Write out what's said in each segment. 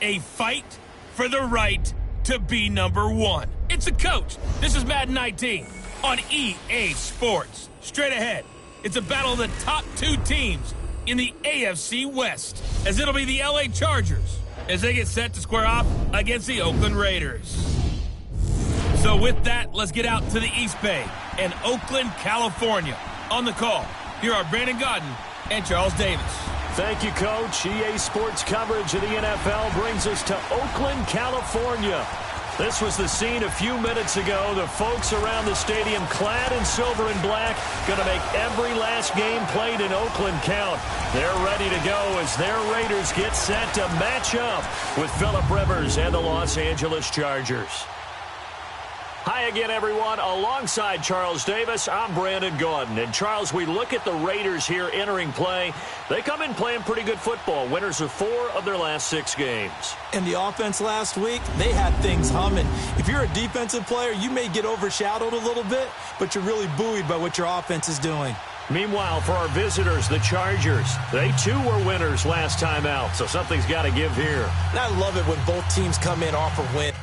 A fight for the right to be number one. It's a coach. This is Madden 19 on EA Sports. Straight ahead, it's a battle of the top two teams in the AFC West, as it'll be the LA Chargers as they get set to square off against the Oakland Raiders. So with that, let's get out to the East Bay and Oakland, California. On the call, here are Brandon Gaudin and Charles Davis. Thank you, Coach. EA Sports coverage of the NFL brings us to Oakland, California. This was the scene a few minutes ago. The folks around the stadium clad in silver and black going to make every last game played in Oakland count. They're ready to go as their Raiders get set to match up with Phillip Rivers and the Los Angeles Chargers. Hi again, everyone. Alongside Charles Davis, I'm Brandon Gaudin. And, Charles, we look at the Raiders here entering play. They come in playing pretty good football. Winners of 4 of their last 6 games. And the offense last week, they had things humming. If you're a defensive player, you may get overshadowed a little bit, but you're really buoyed by what your offense is doing. Meanwhile, for our visitors, the Chargers, they too were winners last time out, so something's got to give here. And I love it when both teams come in off a win.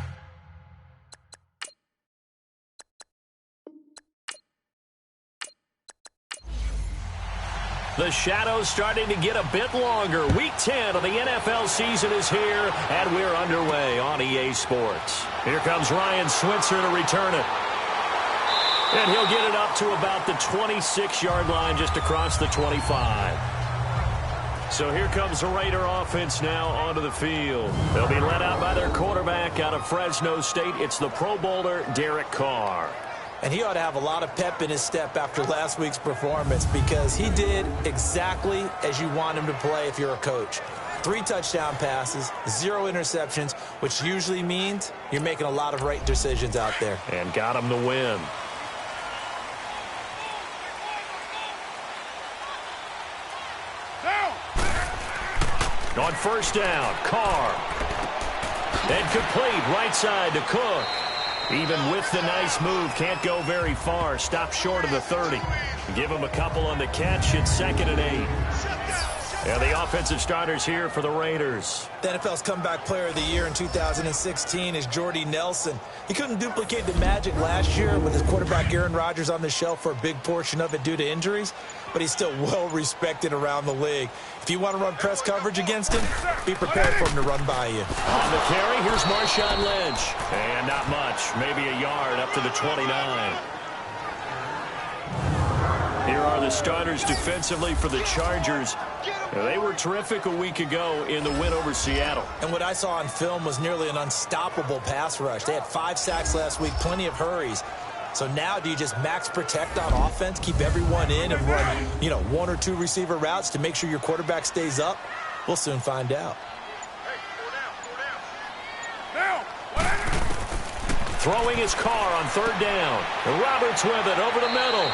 The shadows starting to get a bit longer. Week 10 of the NFL season is here, and we're underway on EA Sports. Here comes Ryan Switzer to return it. And he'll get it up to about the 26-yard line, just across the 25. So here comes the Raider offense now onto the field. They'll be led out by their quarterback out of Fresno State. It's the Pro Bowler, Derek Carr. And he ought to have a lot of pep in his step after last week's performance, because he did exactly as you want him to play if you're a coach. 3 touchdown passes, 0 interceptions, which usually means you're making a lot of right decisions out there. And got him the win. On first down, Carr. And complete right side to Cook. Even with the nice move, can't go very far. Stop short of the 30. Give him a couple on the catch. It's 2nd and 8. And the offensive starters here for the Raiders. The NFL's comeback player of the year in 2016 is Jordy Nelson. He couldn't duplicate the magic last year with his quarterback Aaron Rodgers on the shelf for a big portion of it due to injuries, but he's still well respected around the league. If you want to run press coverage against him, be prepared for him to run by you. On the carry, here's Marshawn Lynch. And not much, maybe a yard up to the 29. Here are the starters defensively for the Chargers. They were terrific a week ago in the win over Seattle. And what I saw on film was nearly an unstoppable pass rush. They had 5 sacks last week, plenty of hurries. So now do you just max protect on offense, keep everyone in and run, 1 or 2 receiver routes to make sure your quarterback stays up? We'll soon find out. Throwing his Carr on 3rd down. Roberts with it over the middle.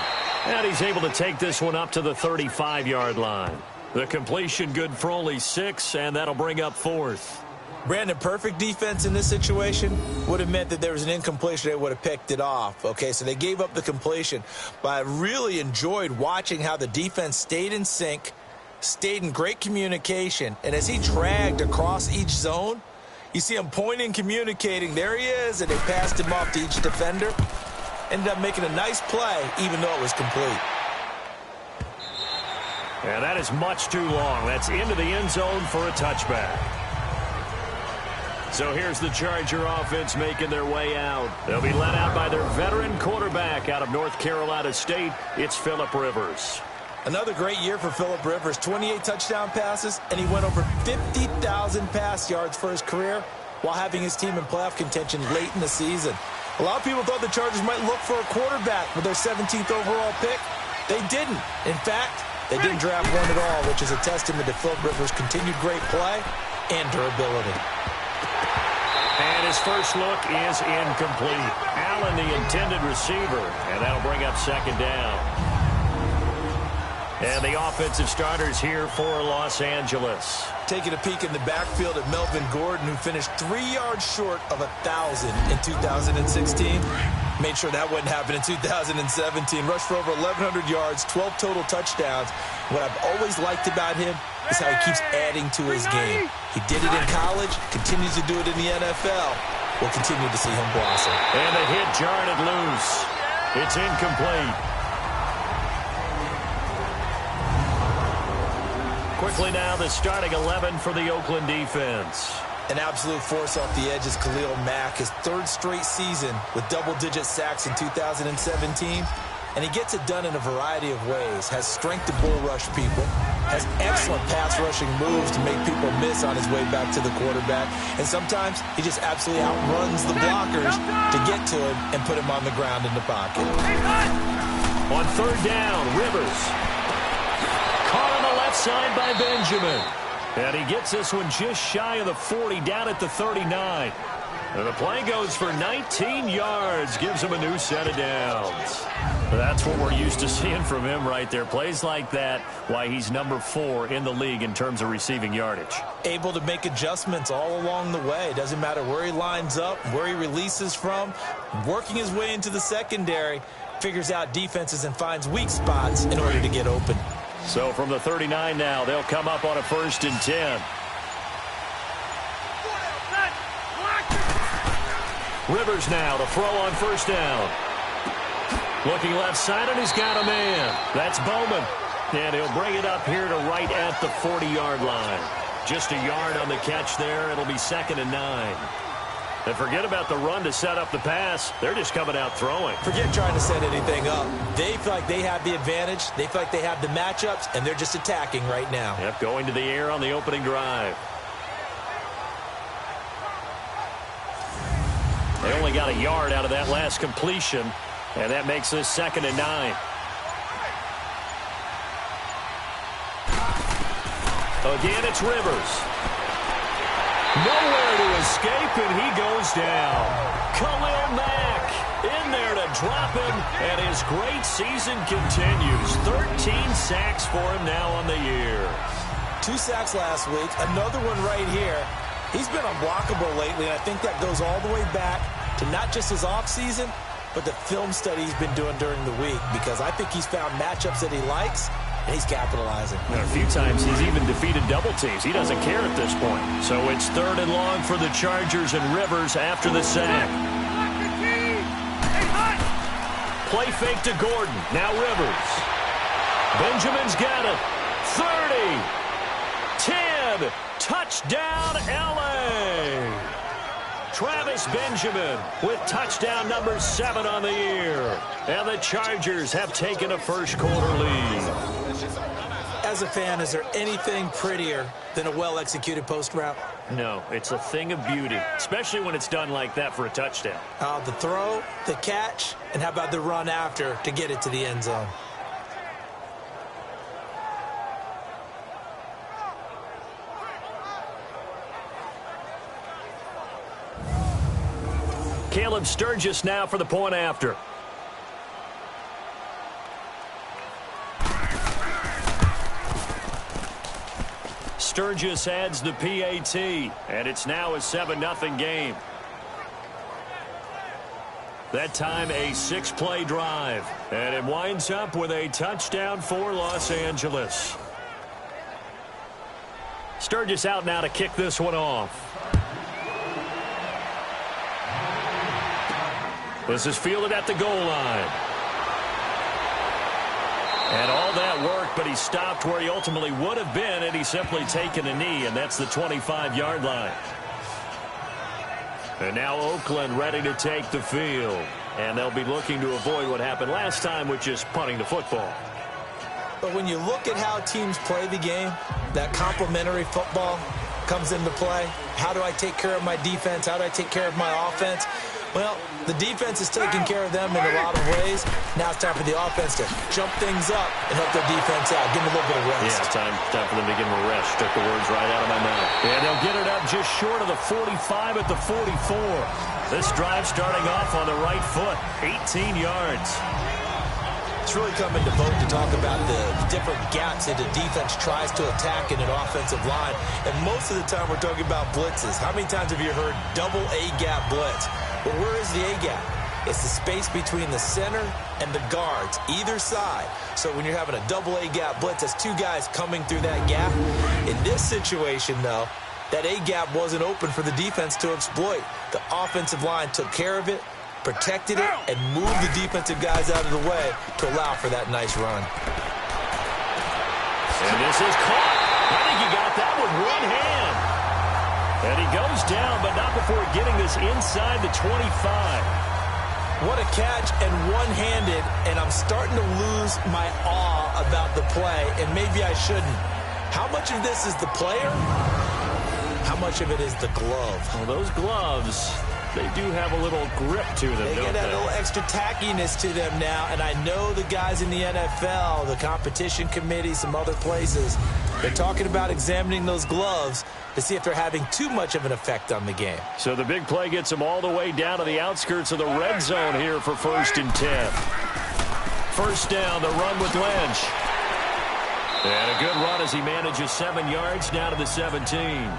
And he's able to take this one up to the 35-yard line. The completion good for only 6, and that'll bring up 4th. Brandon, perfect defense in this situation would have meant that there was an incompletion. They would have picked it off. Okay, so they gave up the completion. But I really enjoyed watching how the defense stayed in sync, stayed in great communication, and as he dragged across each zone, you see him pointing, communicating. There he is, and they passed him off to each defender. Ended up making a nice play, even though it was complete. And that is much too long. That's into the end zone for a touchback. So here's the Charger offense making their way out. They'll be led out by their veteran quarterback out of North Carolina State. It's Phillip Rivers. Another great year for Phillip Rivers. 28 touchdown passes, and he went over 50,000 pass yards for his career while having his team in playoff contention late in the season. A lot of people thought the Chargers might look for a quarterback with their 17th overall pick. They didn't. In fact, they didn't draft one at all, which is a testament to Phillip Rivers' continued great play and durability. And his first look is incomplete. Allen, the intended receiver, and that'll bring up 2nd down. And the offensive starters here for Los Angeles. Taking a peek in the backfield at Melvin Gordon, who finished 3 yards short of 1,000 in 2016. Made sure that wouldn't happen in 2017. Rushed for over 1,100 yards, 12 total touchdowns. What I've always liked about him, is how he keeps adding to his game. He did it in college, continues to do it in the NFL. We'll continue to see him blossom. And the hit jarred it loose. It's incomplete. Quickly now, the starting 11 for the Oakland defense. An absolute force off the edge is Khalil Mack, his third straight season with double-digit sacks in 2017. And he gets it done in a variety of ways. Has strength to bull rush people. Has excellent pass rushing moves to make people miss on his way back to the quarterback. And sometimes he just absolutely outruns the blockers to get to him and put him on the ground in the pocket. On third down, Rivers. Caught on the left side by Benjamin. And he gets this one just shy of the 40, down at the 39. And the play goes for 19 yards, gives him a new set of downs. That's what we're used to seeing from him right there. Plays like that, why he's number 4 in the league in terms of receiving yardage. Able to make adjustments all along the way. Doesn't matter where he lines up, where he releases from. Working his way into the secondary, figures out defenses and finds weak spots in order to get open. So from the 39 now, they'll come up on a 1st and 10. Rivers now to throw on 1st down. Looking left side, and he's got a man. That's Bowman. And he'll bring it up here to right at the 40-yard line. Just a yard on the catch there. It'll be 2nd and 9. And forget about the run to set up the pass. They're just coming out throwing. Forget trying to set anything up. They feel like they have the advantage. They feel like they have the matchups, and they're just attacking right now. Yep, going to the air on the opening drive. They only got a yard out of that last completion, and that makes this 2nd and 9. Again, it's Rivers. Nowhere to escape, and he goes down. Khalil Mack in there to drop him, and his great season continues. 13 sacks for him now on the year. 2 sacks last week, another one right here. He's been unblockable lately, and I think that goes all the way back to not just his offseason, but the film study he's been doing during the week, because I think he's found matchups that he likes, and he's capitalizing. And a few times he's even defeated double teams. He doesn't care at this point. So it's 3rd and long for the Chargers, and Rivers after the sack. Play fake to Gordon. Now Rivers. Benjamin's got it. 30. 10. Touchdown, L.A. Travis Benjamin with touchdown number 7 on the year. And the Chargers have taken a first-quarter lead. As a fan, is there anything prettier than a well-executed post route? No, it's a thing of beauty, especially when it's done like that for a touchdown. The throw, the catch, and how about the run after to get it to the end zone? Caleb Sturgis now for the point after. Sturgis adds the PAT, and it's now a 7-0 game. That time a 6-play drive, and it winds up with a touchdown for Los Angeles. Sturgis out now to kick this one off. This is fielded at the goal line. And all that work, but he stopped where he ultimately would have been had he simply taken a knee, and that's the 25-yard line. And now Oakland ready to take the field. And they'll be looking to avoid what happened last time, which is punting the football. But when you look at how teams play the game, that complementary football comes into play. How do I take care of my defense? How do I take care of my offense? Well, the defense is taking care of them in a lot of ways. Now it's time for the offense to jump things up and help their defense out. Give them a little bit of rest. Yeah, time for them to give them a rest. Took the words right out of my mouth. And they'll get it up just short of the 45 at the 44. This drive starting off on the right foot. 18 yards. It's really coming to vote to talk about the different gaps that the defense tries to attack in an offensive line. And most of the time we're talking about blitzes. How many times have you heard double A-gap blitz? Well, where is the A-gap? It's the space between the center and the guards, either side. So when you're having a double A-gap blitz, that's 2 guys coming through that gap. In this situation, though, that A-gap wasn't open for the defense to exploit. The offensive line took care of it, protected it, and moved the defensive guys out of the way to allow for that nice run. And this is caught. I think he got that with one hand. And he goes down, but not before getting this inside the 25. What a catch, and one-handed, and I'm starting to lose my awe about the play, and maybe I shouldn't. How much of this is the player? How much of it is the glove? Well, those gloves, they do have a little grip to them, They get a little extra tackiness to them now, and I know the guys in the NFL, the competition committee, some other places, they're talking about examining those gloves to see if they're having too much of an effect on the game. So the big play gets them all the way down to the outskirts of the red zone here for 1st and 10. First down, the run with Lynch. And a good run as he manages 7 yards down to the 17.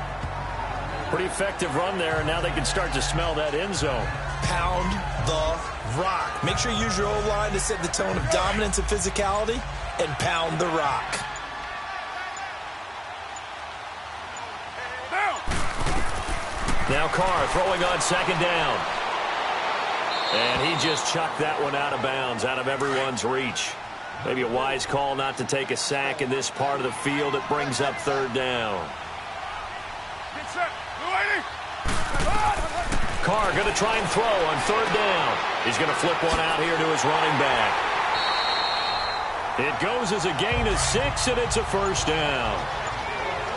Pretty effective run there, and now they can start to smell that end zone. Pound the rock. Make sure you use your O-line to set the tone of dominance and physicality, and pound the rock. Now Carr throwing on 2nd down. And he just chucked that one out of bounds, out of everyone's reach. Maybe a wise call not to take a sack in this part of the field. It brings up 3rd down. Carr going to try and throw on 3rd down. He's going to flip one out here to his running back. It goes as a gain of 6, and it's a 1st down.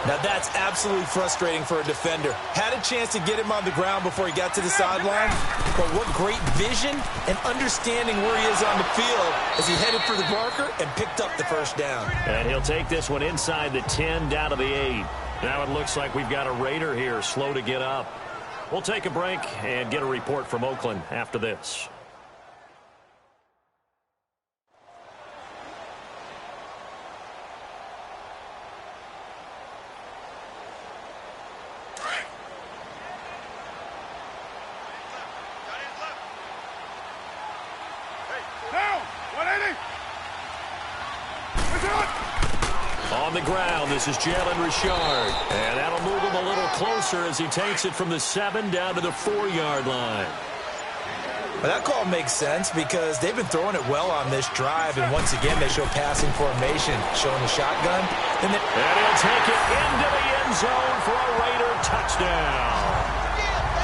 Now that's absolutely frustrating for a defender. Had a chance to get him on the ground before he got to the sideline, but what great vision and understanding where he is on the field as he headed for the marker and picked up the 1st down. And he'll take this one inside the 10 down to the 8. Now it looks like we've got a Raider here slow to get up. We'll take a break and get a report from Oakland after this. On the ground, this is Jalen Richard. And that'll move him a little closer as he takes it from the 7 down to the 4-yard line. Well, that call makes sense because they've been throwing it well on this drive, and once again they show passing formation, showing the shotgun. And he'll take it into the end zone for a Raider touchdown.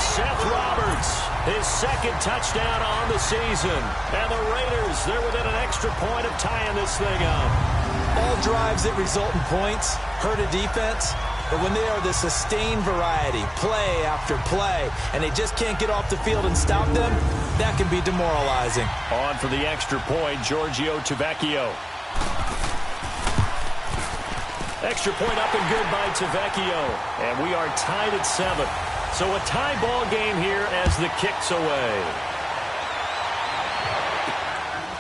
Seth Roberts, his 2nd touchdown on the season. And the Raiders, they're within an extra point of tying this thing up. All drives that result in points hurt a defense, but when they are the sustained variety, play after play, and they just can't get off the field and stop them, that can be demoralizing. On for the extra point, Giorgio Tavecchio. Extra point up and good by Tavecchio, and we are tied at 7. So a tie ball game here as the kick's away.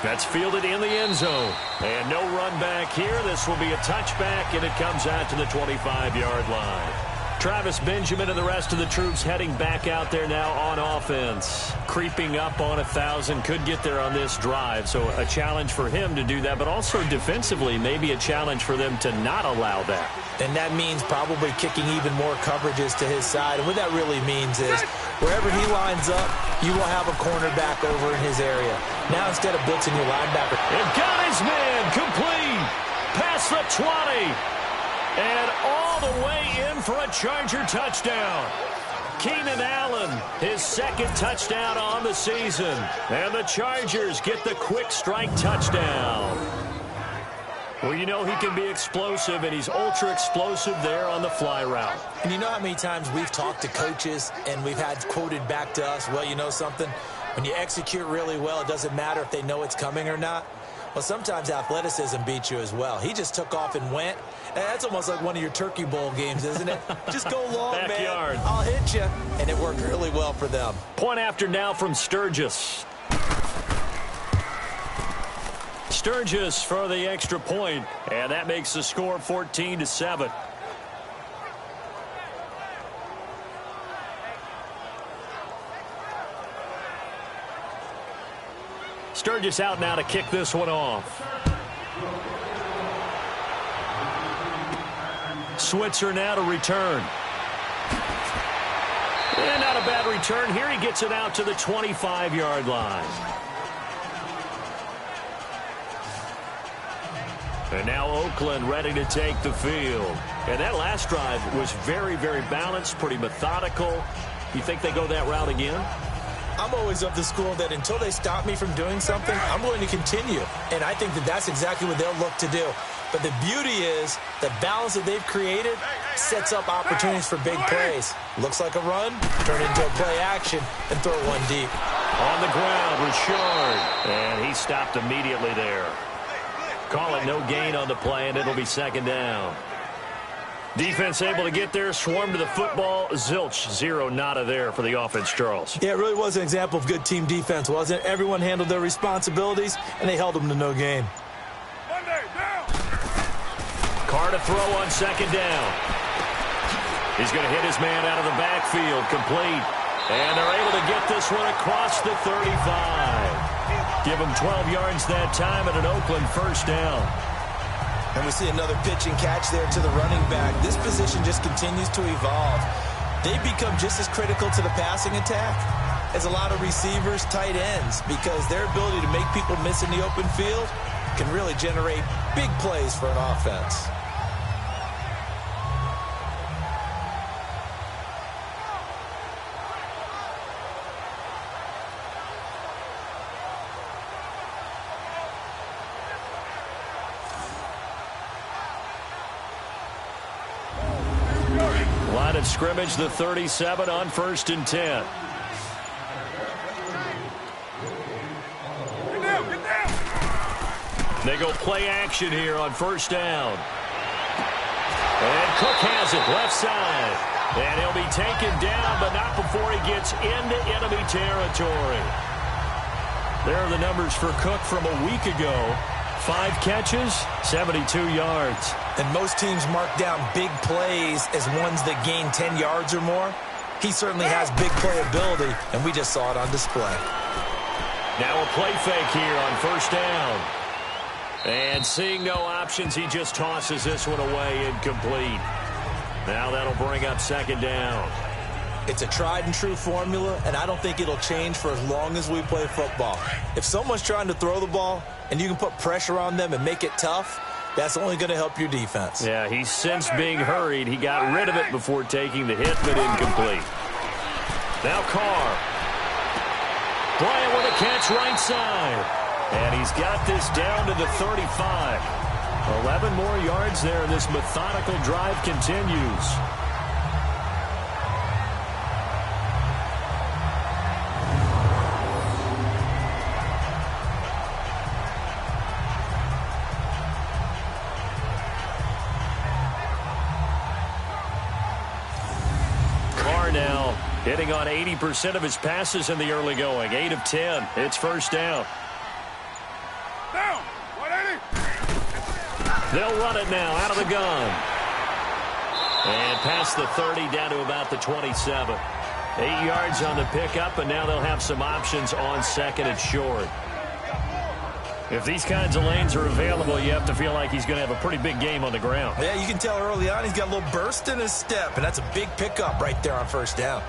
That's fielded in the end zone. And no run back here. This will be a touchback, and it comes out to the 25-yard line. Travis Benjamin and the rest of the troops heading back out there now on offense. Creeping up on 1,000. Could get there on this drive. So a challenge for him to do that, but also defensively maybe a challenge for them to not allow that. And that means probably kicking even more coverages to his side. And what that really means is wherever he lines up, you will have a cornerback over in his area. Now instead of blitzing your linebacker. It got his man complete. Past the 20. And all the way in for a Charger touchdown. Keenan Allen, his 2nd touchdown on the season. And the Chargers get the quick strike touchdown. Well, you know he can be explosive, and he's ultra explosive there on the fly route. And you know how many times we've talked to coaches and we've had quoted back to us, well, you know something? When you execute really well, it doesn't matter if they know it's coming or not. Well, sometimes athleticism beats you as well. He just took off and went. And that's almost like one of your Turkey Bowl games, isn't it? Just go long, Backyard. man. I'll hit you. And it worked really well for them. Point after now from Sturgis. Sturgis for the extra point, and that makes the score 14-7. Sturgis out now to kick this one off. Switzer now to return. And not a bad return here. He gets it out to the 25-yard line. And now Oakland ready to take the field. And that last drive was very, very balanced, pretty methodical. You think they go that route again? I'm always of the school that until they stop me from doing something, I'm going to continue. And I think that that's exactly what they'll look to do. But the beauty is the balance that they've created sets up opportunities for big plays. Looks like a run, turn it into a play action, and throw one deep. On the ground, Richard. And he stopped immediately there. Call it no gain on the play, and it'll be second down. Defense able to get there, swarm to the football. Zilch, zero, nada there for the offense, Charles. Yeah, it really was an example of good team defense, wasn't it? Everyone handled their responsibilities, and they held them to no gain. Carr to throw on second down. He's going to hit his man out of the backfield, complete. And they're able to get this one across the 35. Give him 12 yards that time and an Oakland first down. And we see another pitch and catch there to the running back. This position just continues to evolve. They become just as critical to the passing attack as a lot of receivers, tight ends, because their ability to make people miss in the open field can really generate big plays for an offense. Line of scrimmage, the 37 on 1st and 10. They go play action here on first down. And Cook has it left side. And he'll be taken down, but not before he gets into enemy territory. There are the numbers for Cook from a week ago. 5 catches, 72 yards. And most teams mark down big plays as ones that gain 10 yards or more. He certainly has big playability, and we just saw it on display. Now a play fake here on first down. And seeing no options, he just tosses this one away, incomplete. Now that'll bring up second down. It's a tried and true formula, and I don't think it'll change for as long as we play football. If someone's trying to throw the ball and you can put pressure on them and make it tough, that's only going to help your defense. Yeah, he's sensed being hurried. He got rid of it before taking the hit, but incomplete. Now Carr. Bryant with a catch right side. And he's got this down to the 35. 11 more yards there, and this methodical drive continues. Carr now hitting on 80% of his passes in the early going. 8 of 10. It's first down. They'll run it now out of the gun. And past the 30 down to about the 27. 8 yards on the pickup, and now they'll have some options on second and short. If these kinds of lanes are available, you have to feel like he's going to have a pretty big game on the ground. Yeah, you can tell early on he's got a little burst in his step, and that's a big pickup right there on first down.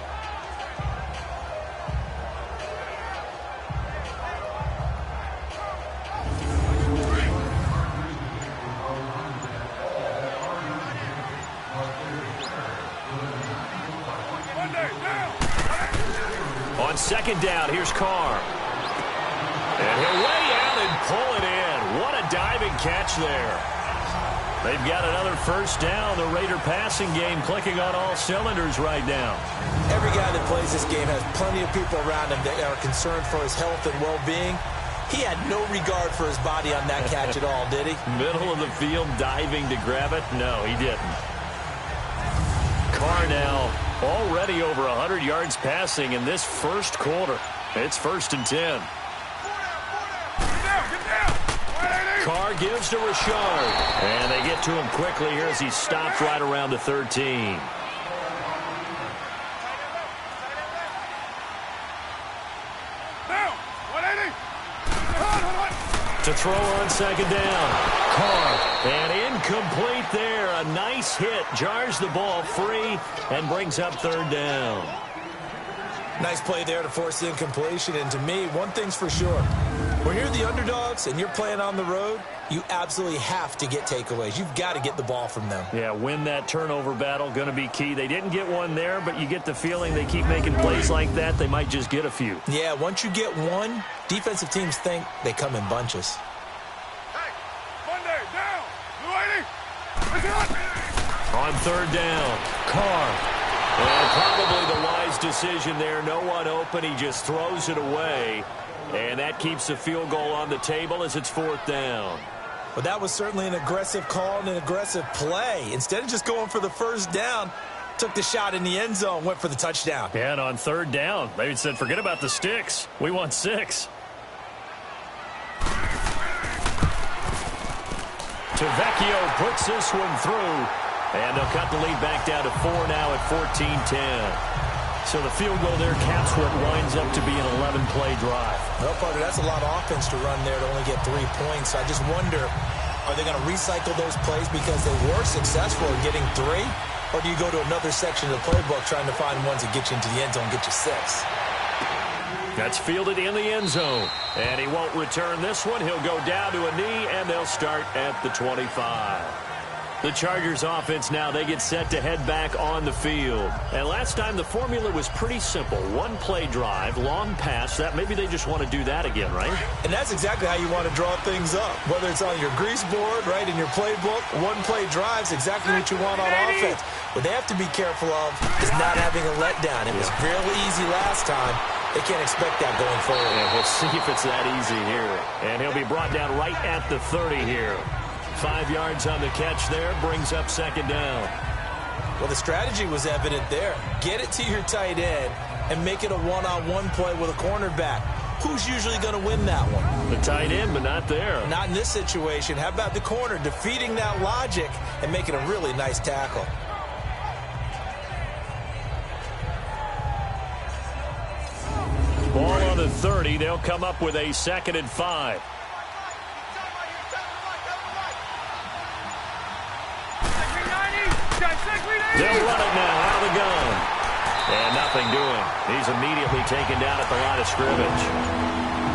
On second down, here's Carr. And he'll lay out and pull it in. What a diving catch there. They've got another first down. The Raider passing game clicking on all cylinders right now. Every guy that plays this game has plenty of people around him that are concerned for his health and well-being. He had no regard for his body on that catch at all, did he? Middle of the field diving to grab it? No, he didn't. Carr now already over 100 yards passing in this first quarter. It's 1st and 10. Carr gives to Richard. And they get to him quickly here as he stopped right around the 13. To throw on second down. Carr. And incomplete there. a nice hit. Jars the ball free and brings up third down. Nice play there to force the incompletion. And to me, one thing's for sure. When you're the underdogs and you're playing on the road, you absolutely have to get takeaways. You've got to get the ball from them. Yeah, win that turnover battle, going to be key. They didn't get one there, but you get the feeling they keep making plays like that, they might just get a few. Yeah, once you get one, defensive teams think they come in bunches. Hey, Monday, down. On third down, Carr. And probably the wise decision there. No one open. He just throws it away. And that keeps the field goal on the table as it's fourth down. Well, that was certainly an aggressive call and an aggressive play. Instead of just going for the first down, took the shot in the end zone, went for the touchdown. Yeah, and on third down, they said, forget about the sticks. We want 6. Tavecchio puts this one through. And they'll cut the lead back down to 4 now at 14-10. So the field goal there caps what winds up to be an 11-play drive. Well, partner, that's a lot of offense to run there to only get 3 points. So I just wonder, are they going to recycle those plays because they were successful in getting 3? Or do you go to another section of the playbook trying to find ones that get you into the end zone and get you 6? That's fielded in the end zone. And he won't return this one. He'll go down to a knee, and they'll start at the 25. The Chargers offense now, they get set to head back on the field. And last time the formula was pretty simple. 1-play drive, long pass. That maybe they just want to do that again, right? And that's exactly how you want to draw things up. Whether it's on your grease board, right, in your playbook, 1-play drive's exactly what you want on offense. What they have to be careful of is not having a letdown. It was fairly easy last time. They can't expect that going forward. Yeah, we'll see if it's that easy here. And he'll be brought down right at the 30 here. 5 yards on the catch there, brings up second down. Well, the strategy was evident there. Get it to your tight end and make it a one-on-one play with a cornerback. Who's usually going to win that one? The tight end, but not there. Not in this situation. How about the corner defeating that logic and making a really nice tackle? Ball on the 30. They'll come up with a 2nd and 5. They'll run it now out of the gun. And nothing doing. He's immediately taken down at the line of scrimmage.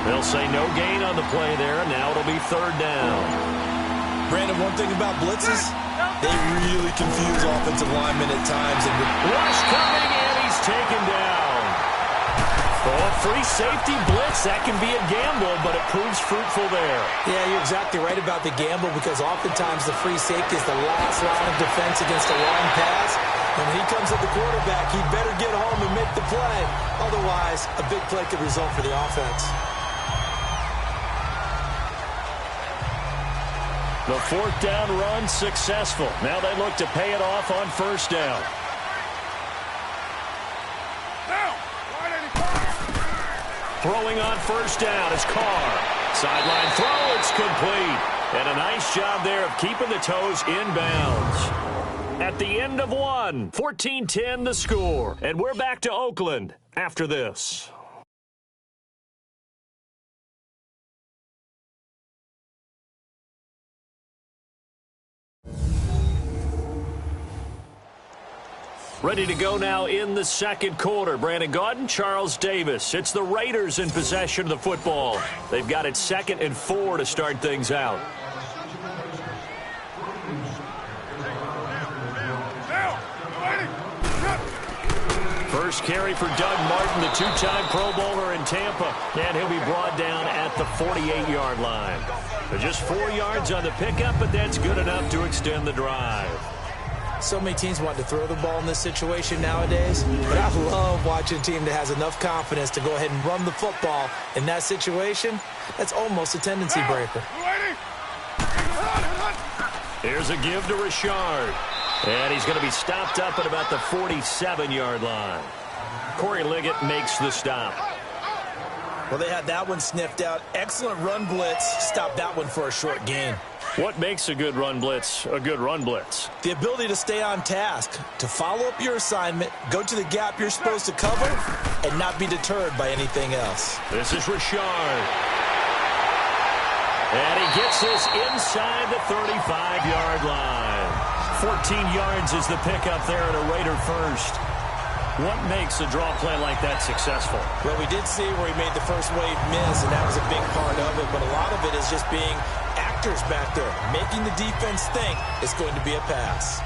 They'll say no gain on the play there. Now it'll be third down. Brandon, one thing about blitzes, they really confuse offensive linemen at times. And rush coming, and he's taken down. Oh, free safety blitz. That can be a gamble, but it proves fruitful there. Yeah, you're exactly right about the gamble because oftentimes the free safety is the last line of defense against a long pass. And when he comes at the quarterback, he'd better get home and make the play. Otherwise, a big play could result for the offense. The 4th down run successful. Now they look to pay it off on first down. Throwing on first down is Carr. Sideline throw, it's complete. And a nice job there of keeping the toes in bounds. At the end of one, 14-10 the score. And we're back to Oakland after this. Ready to go now in the second quarter. Brandon Gaudin, Charles Davis. It's the Raiders in possession of the football. They've got it 2nd and 4 to start things out. First carry for Doug Martin, the 2-time Pro Bowler in Tampa. And he'll be brought down at the 48-yard line. Just 4 yards on the pickup, but that's good enough to extend the drive. So many teams want to throw the ball in this situation nowadays, but I love watching a team that has enough confidence to go ahead and run the football. In that situation, that's almost a tendency breaker. Here's a give to Richard. And he's going to be stopped up at about the 47-yard line. Corey Liggett makes the stop. Well, they had that one sniffed out. Excellent run blitz. Stopped that one for a short gain. What makes a good run blitz a good run blitz? The ability to stay on task, to follow up your assignment, go to the gap you're supposed to cover, and not be deterred by anything else. This is Richard. And he gets this inside the 35-yard line. 14 yards is the pickup there at a Raider first. What makes a draw play like that successful? Well, we did see where he made the first wave miss, and that was a big part of it. But a lot of it is just being actors back there, making the defense think it's going to be a pass.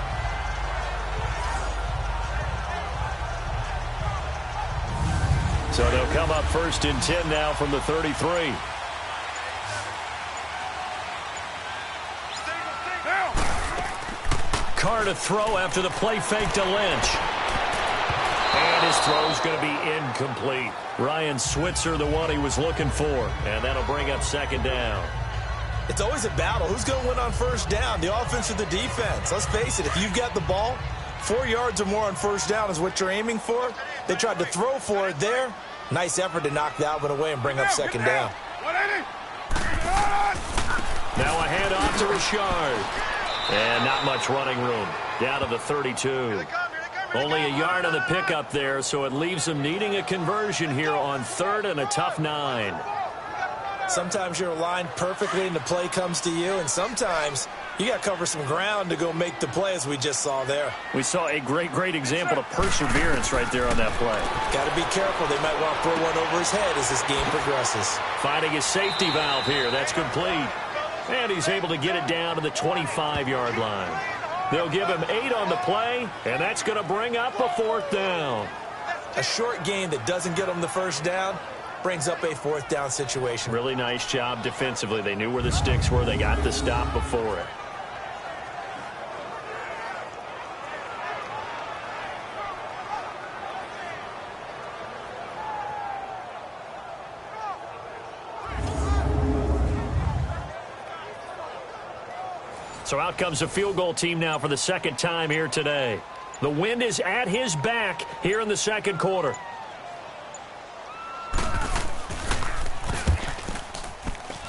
So they'll come up 1st and 10 now from the 33. Carr to throw after the play fake to Lynch. And his throw's going to be incomplete. Ryan Switzer, the one he was looking for. And that'll bring up 2nd down. It's always a battle. Who's going to win on 1st down, the offense or the defense? Let's face it, if you've got the ball, 4 yards or more on 1st down is what you're aiming for. They tried to throw for it there. Nice effort to knock that one away and bring up 2nd down. Now a handoff to Richard. And not much running room. Down to the 32. Only a yard on the pickup there, so it leaves them needing a conversion here on 3rd and a tough 9. Sometimes you're aligned perfectly and the play comes to you, and sometimes you got to cover some ground to go make the play, as we just saw there. We saw a great example of perseverance right there on that play. Got to be careful. They might want to throw one over his head as this game progresses. Finding his safety valve here. That's complete. And he's able to get it down to the 25-yard line. They'll give him 8 on the play, and that's going to bring up a 4th down. A short game that doesn't get them the 1st down brings up a 4th down situation. Really nice job defensively. They knew where the sticks were. They got the stop before it. So out comes the field goal team now for the 2nd time here today. The wind is at his back here in the 2nd quarter.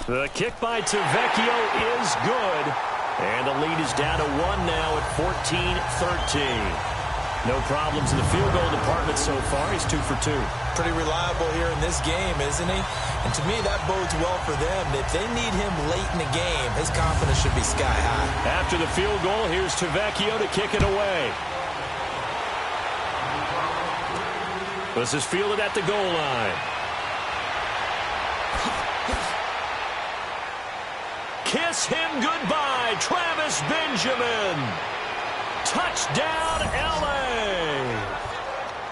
The kick by Tavecchio is good. And the lead is down to 1 now at 14-13. No problems in the field goal department so far. He's 2 for 2. Pretty reliable here in this game, isn't he? And to me, that bodes well for them. If they need him late in the game, his confidence should be sky high. After the field goal, here's Tavecchio to kick it away. This is fielded at the goal line. Kiss him goodbye, Travis Benjamin. Touchdown, L.A.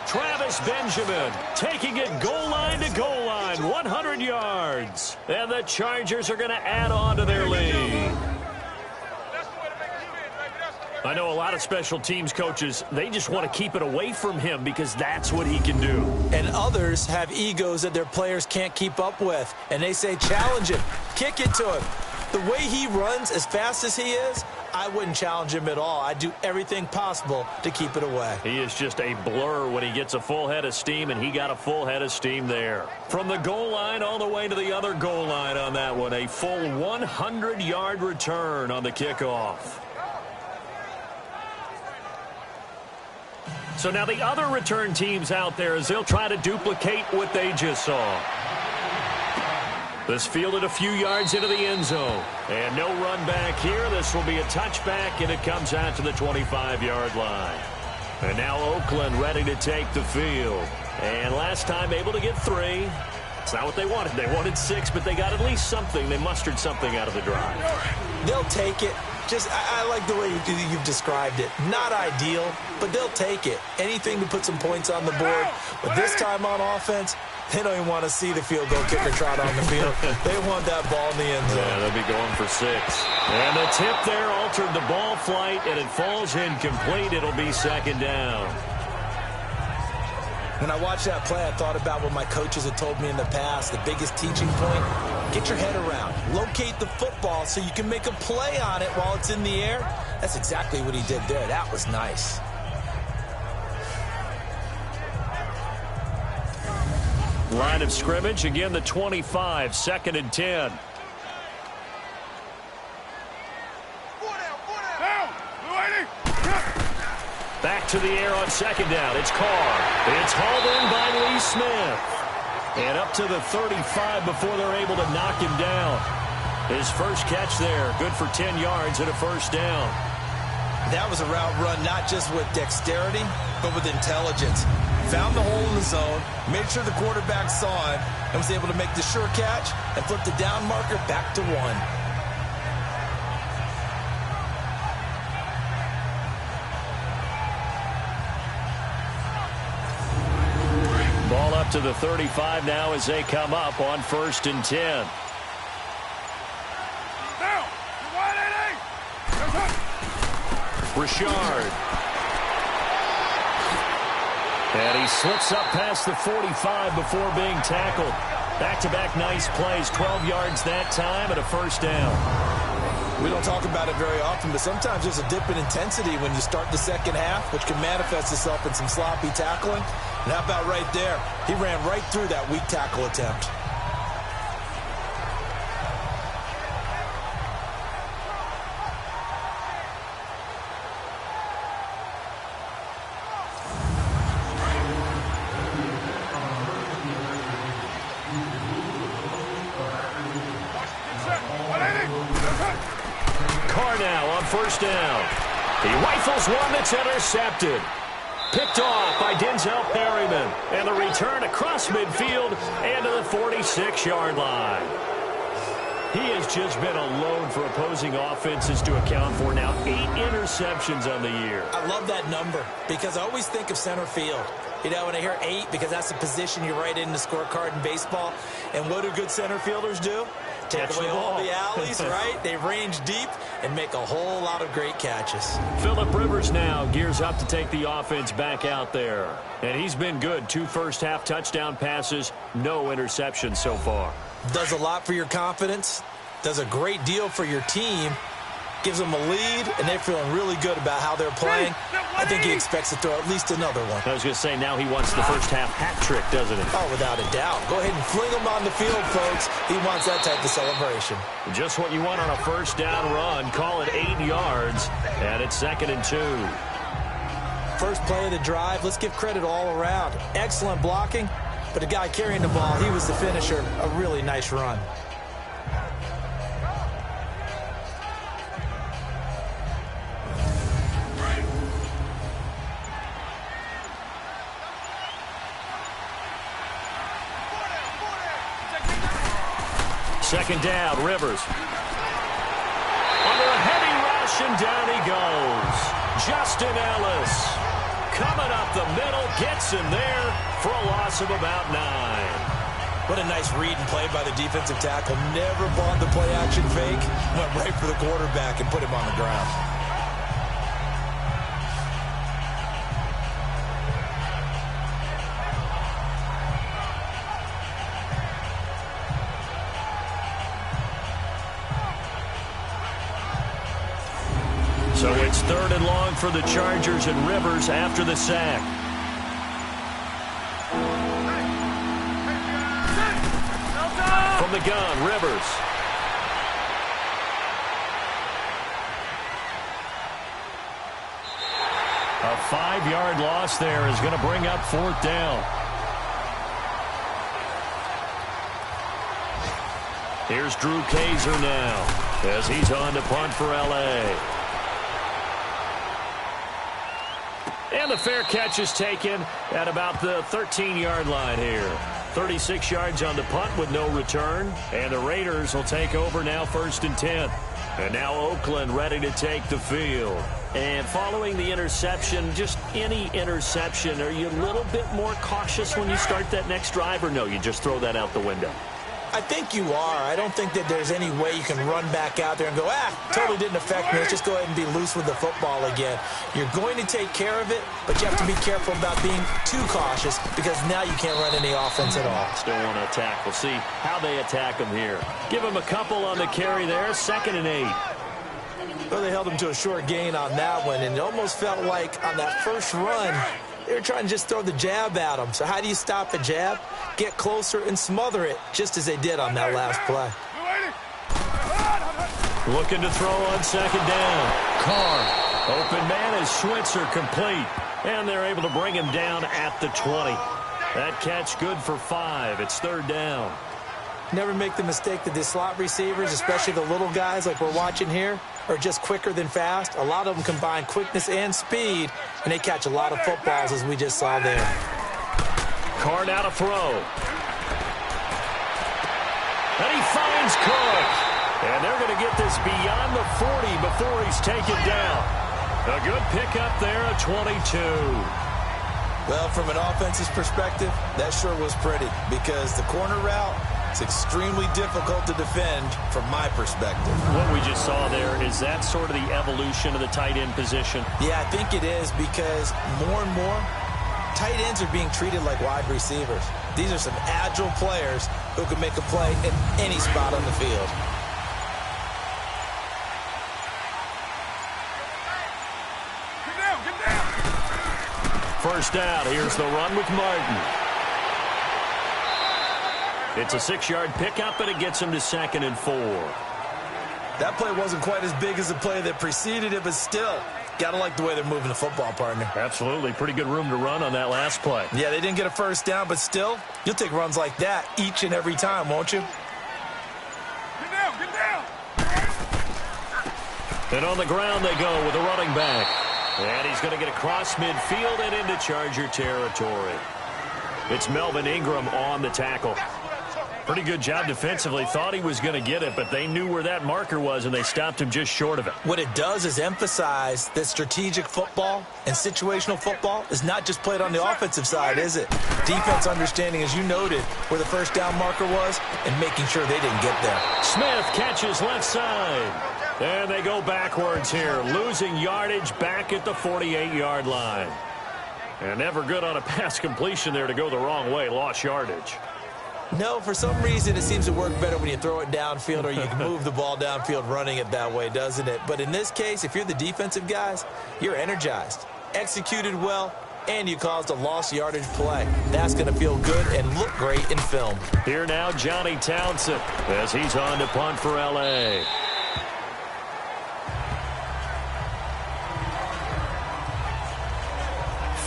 Travis Benjamin taking it goal line to goal line, 100 yards. And the Chargers are going to add on to their lead. I know a lot of special teams coaches, they just want to keep it away from him because that's what he can do. And others have egos that their players can't keep up with. And they say, challenge him, kick it to him. The way he runs as fast as he is, I wouldn't challenge him at all. I'd do everything possible to keep it away. He is just a blur when he gets a full head of steam, and he got a full head of steam there. From the goal line all the way to the other goal line on that one, a full 100-yard return on the kickoff. So now the other return teams out there as they'll try to duplicate what they just saw. This fielded a few yards into the end zone. And no run back here. This will be a touchback, and it comes out to the 25-yard line. And now Oakland ready to take the field. And last time able to get 3. It's not what they wanted. They wanted 6, but they got at least something. They mustered something out of the drive. They'll take it. I like the way you've described it. Not ideal, but they'll take it. Anything to put some points on the board. But this time on offense, they don't even want to see the field goal kicker trot on the field. They want that ball in the end zone. Yeah, they'll be going for 6. And the tip there altered the ball flight, and it falls incomplete. It'll be 2nd down. When I watched that play, I thought about what my coaches had told me in the past. The biggest teaching point, get your head around. Locate the football so you can make a play on it while it's in the air. That's exactly what he did there. That was nice. Line of scrimmage, again the 25, 2nd and 10. Back to the air on 2nd down. It's Carr. It's hauled in by Lee Smith. And up to the 35 before they're able to knock him down. His first catch there, good for 10 yards and a 1st down. That was a route run not just with dexterity, but with intelligence. Found the hole in the zone, made sure the quarterback saw it, and was able to make the sure catch and flip the down marker back to 1. Ball up to the 35 now as they come up on 1st and 10. Now, wide 88. Richard. And he slips up past the 45 before being tackled. Back-to-back nice plays, 12 yards that time and a 1st down. We don't talk about it very often, but sometimes there's a dip in intensity when you start the second half, which can manifest itself in some sloppy tackling. And how about right there? He ran right through that weak tackle attempt. Carr now on 1st down. He rifles one that's intercepted. Picked off by Denzel Perryman. And the return across midfield and to the 46-yard line. He has just been a load for opposing offenses to account for now. 8 interceptions on the year. I love that number because I always think of center field. You know, when I hear 8, because that's the position you write in the scorecard in baseball. And what do good center fielders do? Take away all the alleys, right? They range deep and make a whole lot of great catches. Phillip Rivers now gears up to take the offense back out there. And he's been good. 2 first-half touchdown passes, no interceptions so far. Does a lot for your confidence. Does a great deal for your team. Gives them a lead, and they're feeling really good about how they're playing. I think he expects to throw at least another one. I was going to say, now he wants the first-half hat trick, doesn't he? Oh, without a doubt. Go ahead and fling him on the field, folks. He wants that type of celebration. Just what you want on a first-down run. Call it 8 yards, and it's 2nd and 2. First play of the drive. Let's give credit all around. Excellent blocking, but the guy carrying the ball, he was the finisher. A really nice run. Second down, Rivers. Under a heavy rush, and down he goes. Justin Ellis coming up the middle, gets him there for a loss of about 9. What a nice read and play by the defensive tackle. Never bought the play-action fake. Went right for the quarterback and put him on the ground. So it's 3rd and long for the Chargers, and Rivers after the sack. From the gun, Rivers. A 5-yard loss there is going to bring up 4th down. Here's Drew Kaiser now as he's on to punt for L.A. And the fair catch is taken at about the 13-yard line here. 36 yards on the punt with no return. And the Raiders will take over now 1st and 10. And now Oakland ready to take the field. And following the interception, just any interception, are you a little bit more cautious when you start that next drive, or no, you just throw that out the window? I think you are. I don't think that there's any way you can run back out there and go, totally didn't affect me. Let's just go ahead and be loose with the football again. You're going to take care of it, but you have to be careful about being too cautious because now you can't run any offense at all. Still want to attack. We'll see how they attack them here. Give them a couple on the carry there. 2nd and 8. Well, they held him to a short gain on that one, and it almost felt like on that first run, they were trying to just throw the jab at him. So how do you stop the jab? Get closer and smother it, just as they did on that last play. Looking to throw on 2nd down. Carr. Open man is Schweitzer complete. And they're able to bring him down at the 20. That catch good for 5. It's 3rd down. Never make the mistake that the slot receivers, especially the little guys like we're watching here, are just quicker than fast. A lot of them combine quickness and speed, and they catch a lot of footballs, as we just saw there. Carr now to throw. And he finds Cook. And they're going to get this beyond the 40 before he's taken down. A good pickup there at 22. Well, from an offense's perspective, that sure was pretty because the corner route is extremely difficult to defend from my perspective. What we just saw there, is that sort of the evolution of the tight end position? Yeah, I think it is because more and more, tight ends are being treated like wide receivers. These are some agile players who can make a play in any spot on the field. First down, here's the run with Martin. It's a 6-yard pickup, and it gets him to 2nd and 4. That play wasn't quite as big as the play that preceded it, but still, gotta like the way they're moving the football, partner. Absolutely. Pretty good room to run on that last play. Yeah, they didn't get a first down, but still, you'll take runs like that each and every time, won't you? Get down, get down! And on the ground they go with a running back. And he's going to get across midfield and into Charger territory. It's Melvin Ingram on the tackle. Pretty good job defensively. Thought he was going to get it, but they knew where that marker was, and they stopped him just short of it. What it does is emphasize that strategic football and situational football is not just played on the offensive side, is it? Defense understanding, as you noted, where the first down marker was and making sure they didn't get there. Smith catches left side. And they go backwards here, losing yardage back at the 48-yard line. And never good on a pass completion there to go the wrong way, lost yardage. No, for some reason it seems to work better when you throw it downfield or you can move the ball downfield running it that way, doesn't it? But in this case, if you're the defensive guys, you're energized, executed well, and you caused a lost yardage play. That's going to feel good and look great in film. Here now, Johnny Townsend, as he's on to punt for L.A.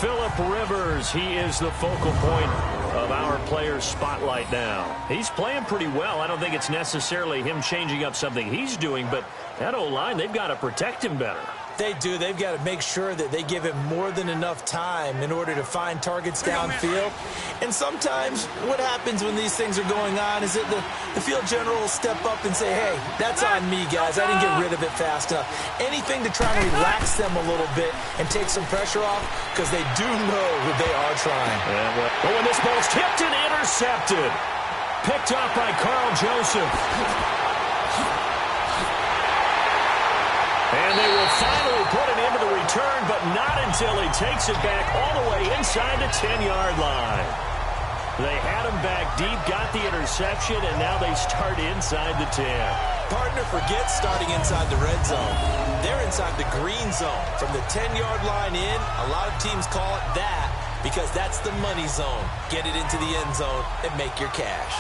Phillip Rivers, he is the focal point of our player's spotlight now. He's playing pretty well. I don't think it's necessarily him changing up something he's doing, but that O-line, they've got to protect him better. They do. They've got to make sure that they give him more than enough time in order to find targets downfield. And sometimes what happens when these things are going on is that the field general will step up and say, hey, that's on me, guys. I didn't get rid of it fast enough. Anything to try and relax them a little bit and take some pressure off because they do know that they are trying. But when this ball's tipped and intercepted, picked up by Carl Joseph. And they will finally put it into the return, but not until he takes it back all the way inside the 10-yard line. They had him back deep, got the interception, and now they start inside the 10. Partner forgets starting inside the red zone. They're inside the green zone. From the 10-yard line in, a lot of teams call it that because that's the money zone. Get it into the end zone and make your cash.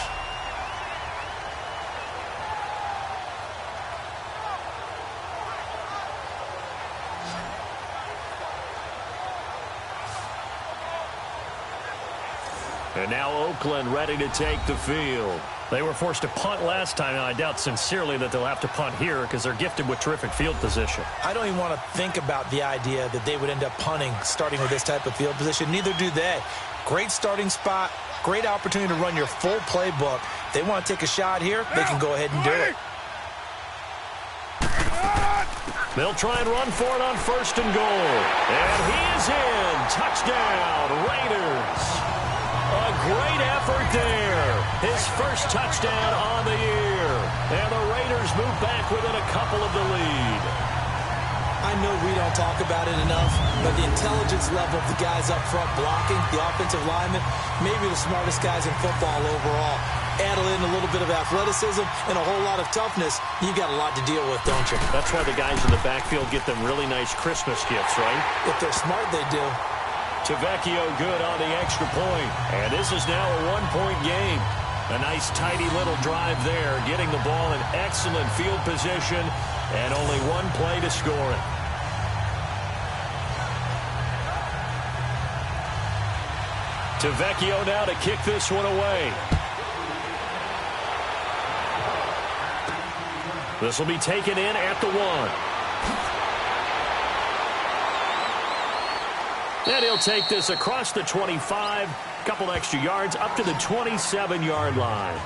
And now Oakland ready to take the field. They were forced to punt last time, and I doubt sincerely that they'll have to punt here because they're gifted with terrific field position. I don't even want to think about the idea that they would end up punting starting with this type of field position. Neither do they. Great starting spot, great opportunity to run your full playbook. If they want to take a shot here, they can go ahead and do it. They'll try and run for it on 1st and goal. And he is in. Touchdown, Raiders. A great effort there. His first touchdown on the year. And the Raiders move back within a couple of the lead. I know we don't talk about it enough, but the intelligence level of the guys up front blocking, the offensive linemen, maybe the smartest guys in football overall. Add in a little bit of athleticism and a whole lot of toughness, you've got a lot to deal with, don't you? That's why the guys in the backfield get them really nice Christmas gifts, right? If they're smart, they do. Tavecchio good on the extra point. And this is now a one-point game. A nice, tidy little drive there, getting the ball in excellent field position, and only one play to score it. Tavecchio now to kick this one away. This will be taken in at the 1. And he'll take this across the 25, couple extra yards up to the 27-yard line.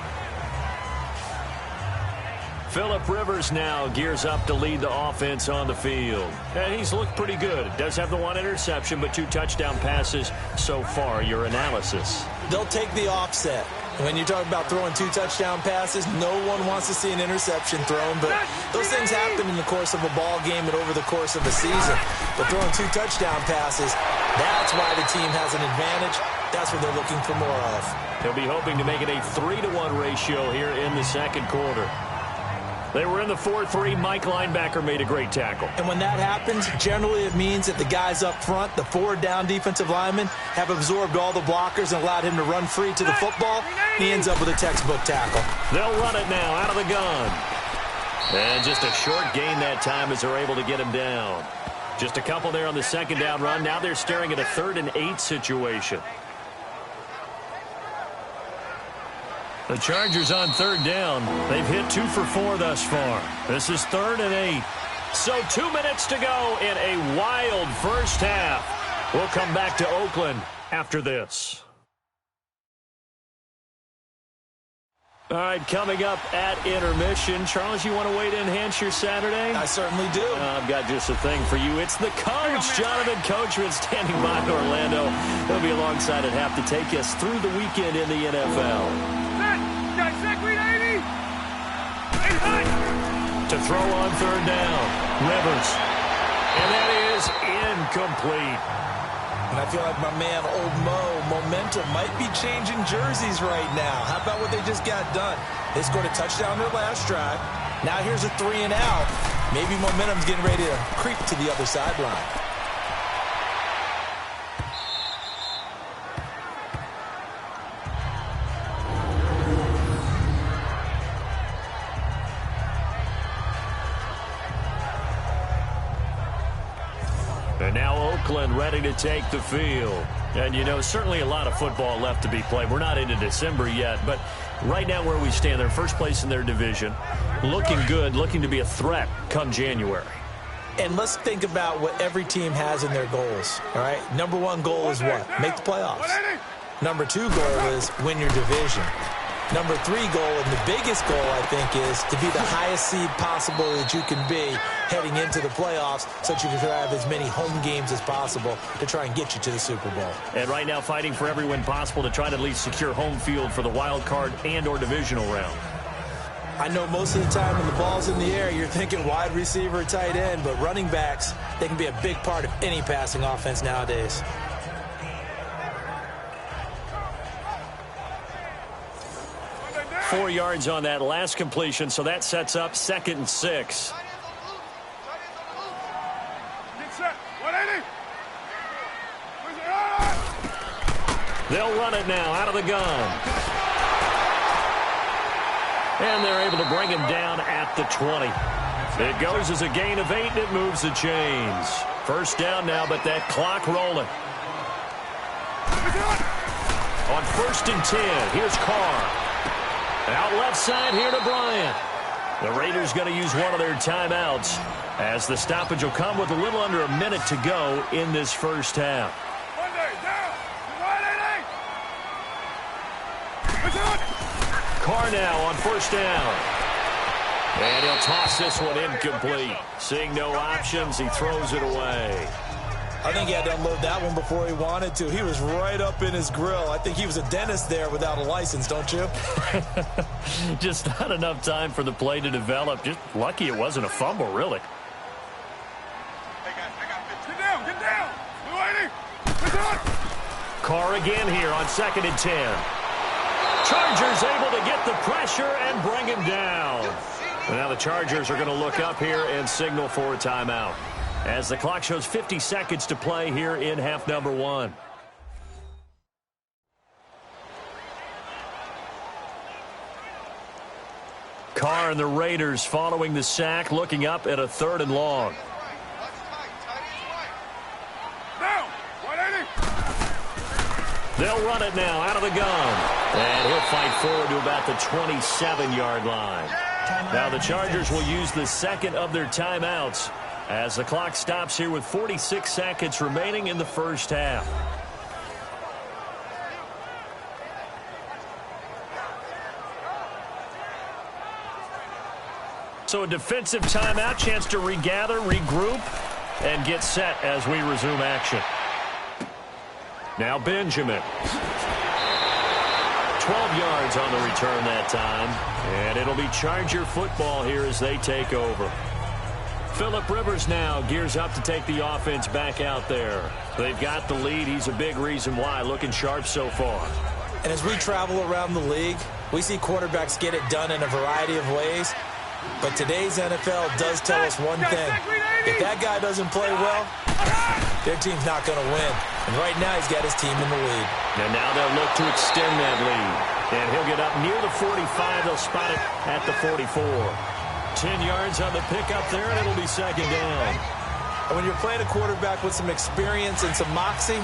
Phillip Rivers now gears up to lead the offense on the field. And he's looked pretty good. Does have the 1 interception, but 2 touchdown passes so far. Your analysis? They'll take the offset. When you talk about throwing 2 touchdown passes, no one wants to see an interception thrown, but those things happen in the course of a ball game and over the course of a season. But throwing 2 touchdown passes, that's why the team has an advantage. That's what they're looking for more of. They'll be hoping to make it a 3-to-1 ratio here in the second quarter. They were in the 4-3. Mike linebacker made a great tackle. And when that happens, generally it means that the guys up front, the 4-down defensive linemen, have absorbed all the blockers and allowed him to run free to the football. He ends up with a textbook tackle. They'll run it now out of the gun. And just a short gain that time as they're able to get him down. Just a couple there on the second down run. Now they're staring at a 3rd and 8 situation. The Chargers on 3rd down. They've hit 2 for 4 thus far. This is 3rd and 8. So 2 minutes to go in a wild first half. We'll come back to Oakland after this. All right, coming up at intermission. Charles, you want to wait to enhance your Saturday? I certainly do. I've got just a thing for you. It's the coach, Jonathan Coachman, standing by Orlando. He'll be alongside at half to take us through the weekend in the NFL. To throw on 3rd down, Rivers. And that is incomplete. And I feel like my man, Old Mo, momentum might be changing jerseys right now. How about what they just got done? They scored a touchdown their last drive. Now here's a 3 and out. Maybe momentum's getting ready to creep to the other sideline. And now Oakland ready to take the field. And, you know, certainly a lot of football left to be played. We're not into December yet, but right now where we stand, they're first place in their division. Looking good, looking to be a threat come January. And let's think about what every team has in their goals, all right? Number 1 goal is what? Make the playoffs. Number 2 goal is win your division. Number 3 goal, and the biggest goal, I think, is to be the highest seed possible that you can be heading into the playoffs so that you can have as many home games as possible to try and get you to the Super Bowl. And right now fighting for every win possible to try to at least secure home field for the wild card and or divisional round. I know most of the time when the ball's in the air, you're thinking wide receiver, tight end, but running backs, they can be a big part of any passing offense nowadays. Four yards on that last completion, so that sets up 2nd and 6. They'll run it now out of the gun. And they're able to bring him down at the 20. It goes as a gain of 8, and it moves the chains. First down now, but that clock rolling. On 1st and 10, here's Carr. Out left side here to Bryant. The Raiders going to use one of their timeouts as the stoppage will come with a little under a minute to go in this first half. Carr now on 1st down. And he'll toss this one incomplete. Seeing no options, he throws it away. I think he had to unload that one before he wanted to. He was right up in his grill. I think he was a dentist there without a license, don't you? Just not enough time for the play to develop. Just lucky it wasn't a fumble, really. Get down. Carr again here on 2nd and 10. Chargers able to get the pressure and bring him down. And now the Chargers are going to look up here and signal for a timeout, as the clock shows 50 seconds to play here in half number 1. Carr and the Raiders following the sack, looking up at a 3rd and long. They'll run it now out of the gun. And he'll fight forward to about the 27-yard line. Now the Chargers will use the second of their timeouts as the clock stops here with 46 seconds remaining in the first half. So a defensive timeout, chance to regather, regroup, and get set as we resume action. Now Benjamin. 12 yards on the return that time. And it'll be Charger football here as they take over. Phillip Rivers now gears up to take the offense back out there. They've got the lead. He's a big reason why. Looking sharp so far. And as we travel around the league, we see quarterbacks get it done in a variety of ways. But today's NFL does tell us one thing. If that guy doesn't play well, their team's not going to win. And right now he's got his team in the lead. And now they'll look to extend that lead. And he'll get up near the 45. They'll spot it at the 44. 10 yards on the pickup there, and it'll be second down. And when you're playing a quarterback with some experience and some moxie,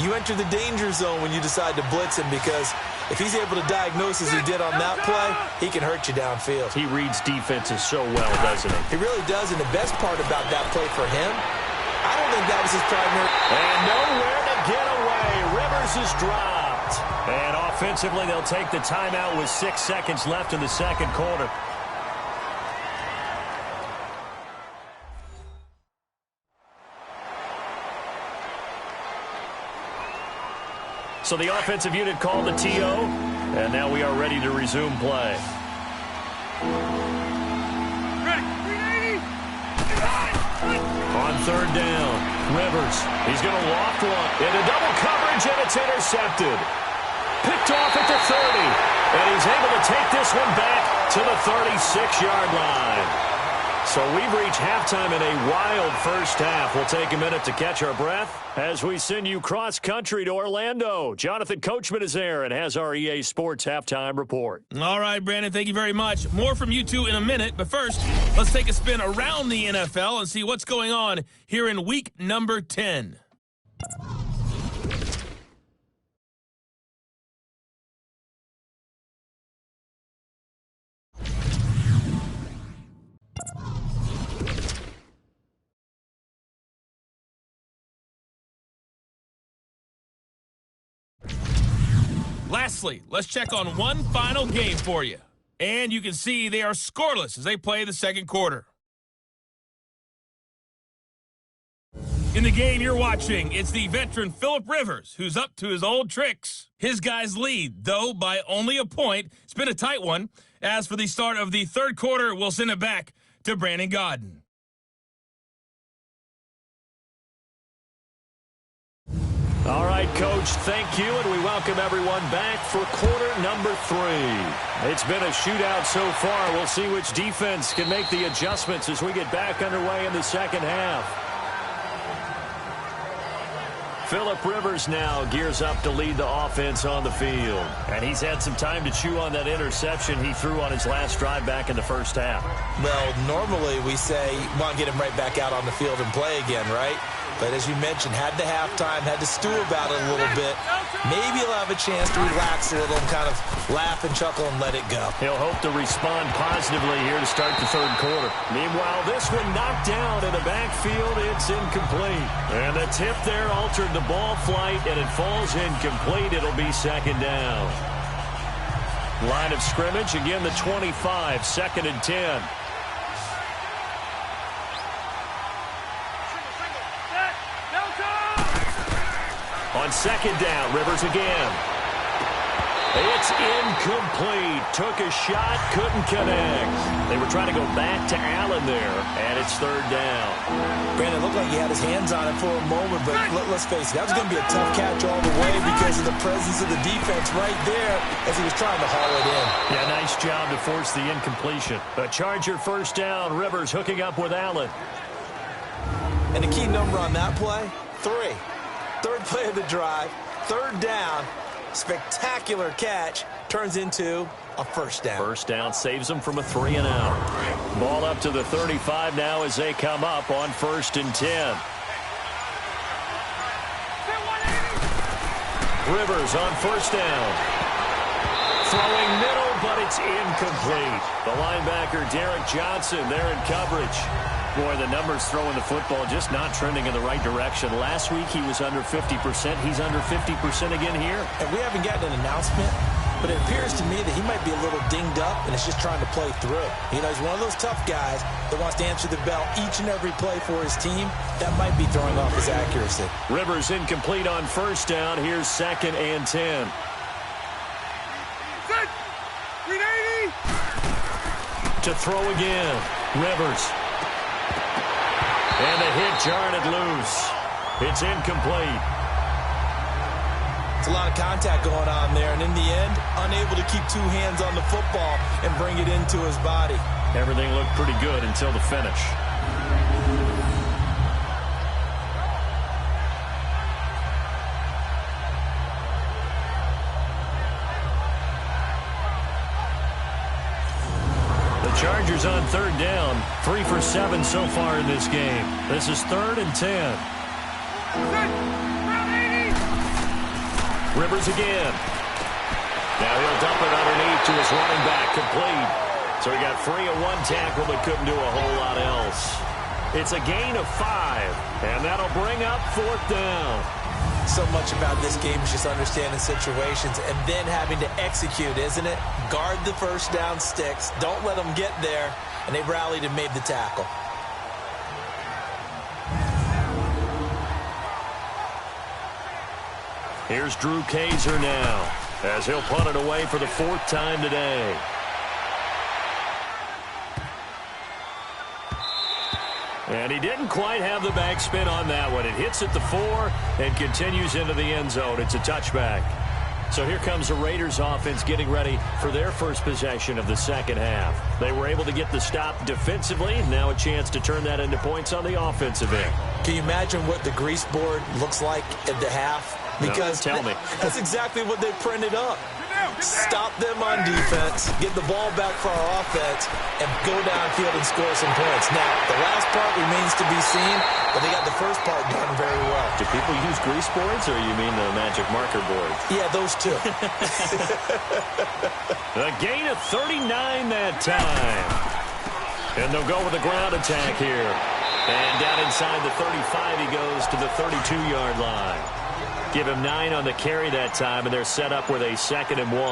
you enter the danger zone when you decide to blitz him, because if he's able to diagnose as he did on that play, he can hurt you downfield. He reads defenses so well, doesn't he? He really does, and the best part about that play for him, I don't think that was his primary. And nowhere to get away. Rivers is dropped. And offensively, they'll take the timeout with 6 seconds left in the second quarter. So the offensive unit called the TO, and now we are ready to resume play. Ready. On third down, Rivers. He's going to loft one into double coverage, and it's intercepted. Picked off at the 30, and he's able to take this one back to the 36-yard line. So we've reached halftime in a wild first half. We'll take a minute to catch our breath as we send you cross-country to Orlando. Jonathan Coachman is there and has our EA Sports halftime report. All right, Brandon, thank you very much. More from you two in a minute, but first, let's take a spin around the NFL and see what's going on here in week number 10. Lastly, let's check on one final game for you. And you can see they are scoreless as they play the second quarter. In the game you're watching, it's the veteran Phillip Rivers who's up to his old tricks. His guys lead, though, by only a point. It's been a tight one. As for the start of the third quarter, we'll send it back to Brandon Gaudin. All right, Coach, thank you, and we welcome everyone back for quarter number 3. It's been a shootout so far. We'll see which defense can make the adjustments as we get back underway in the second half. Phillip Rivers now gears up to lead the offense on the field. And he's had some time to chew on that interception he threw on his last drive back in the first half. Well, normally we say, want to get him right back out on the field and play again, right? But as you mentioned, had the halftime, had to stew about it a little bit. Maybe he'll have a chance to relax a little and kind of laugh and chuckle and let it go. He'll hope to respond positively here to start the third quarter. Meanwhile, this one knocked down in the backfield. It's incomplete. And the tip there altered the ball flight, and it falls incomplete. It'll be second down. Line of scrimmage, again the 25, second and 10. On second down, Rivers again. It's incomplete. Took a shot, couldn't connect. They were trying to go back to Allen there, and it's third down. Brandon, it looked like he had his hands on it for a moment, but let's face it, that was going to be a tough catch all the way because of the presence of the defense right there as he was trying to haul it in. Yeah, nice job to force the incompletion. A Charger first down, Rivers hooking up with Allen. And the key number on that play, 3. Third play of the drive, third down, spectacular catch, turns into a first down. First down saves them from a 3-and-out. Ball up to the 35 now as they come up on 1st and 10. Rivers on first down. Throwing middle but it's incomplete. The linebacker, Derek Johnson, there in coverage. Boy, the numbers throwing the football just not trending in the right direction. Last week he was under 50%. He's under 50% again here. And we haven't gotten an announcement, but it appears to me that he might be a little dinged up and is just trying to play through. You know, he's one of those tough guys that wants to answer the bell each and every play for his team. That might be throwing off his accuracy. Rivers incomplete on first down. Here's 2nd and 10. Set. 380. To throw again. Rivers. And the hit jarred it loose. It's incomplete. It's a lot of contact going on there, and in the end, unable to keep two hands on the football and bring it into his body. Everything looked pretty good until the finish. Chargers on 3rd down. 3 for 7 so far in this game. This is 3rd and 10. Rivers again. Now he'll dump it underneath to his running back. Complete. So he got free of one tackle but couldn't do a whole lot else. It's a gain of 5. And that'll bring up 4th down. So much about this game is just understanding situations and then having to execute, isn't it? Guard the first down sticks. Don't let them get there. And they rallied and made the tackle. Here's Drew Kaiser now as he'll punt it away for the 4th time today. And he didn't quite have the backspin on that one. It hits at the 4 and continues into the end zone. It's a touchback. So here comes the Raiders offense getting ready for their first possession of the second half. They were able to get the stop defensively. Now a chance to turn that into points on the offensive end. Can you imagine what the grease board looks like at the half? Because no, tell me. That's exactly what they printed up. Stop them on defense, get the ball back for our offense, and go downfield and score some points. Now, the last part remains to be seen, but they got the first part done very well. Do people use grease boards, or you mean the magic marker boards? Yeah, those two. A gain of 39 that time. And they'll go with a ground attack here. And down inside the 35, he goes to the 32-yard line. Give him 9 on the carry that time, and they're set up with a 2nd and 1.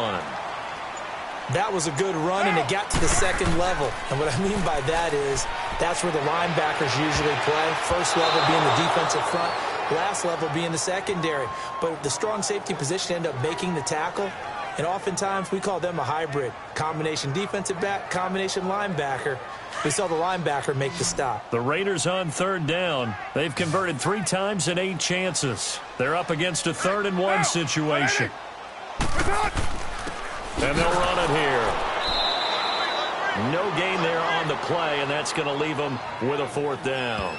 That was a good run, and it got to the second level. And what I mean by that is that's where the linebackers usually play. First level being the defensive front, last level being the secondary. But the strong safety position ended up making the tackle. And oftentimes we call them a hybrid. Combination defensive back, combination linebacker. We saw the linebacker make the stop. The Raiders on 3rd down. They've converted 3 times in 8 chances. They're up against a 3rd and 1 situation. And they'll run it here. No gain there on the play, and that's going to leave them with a 4th down.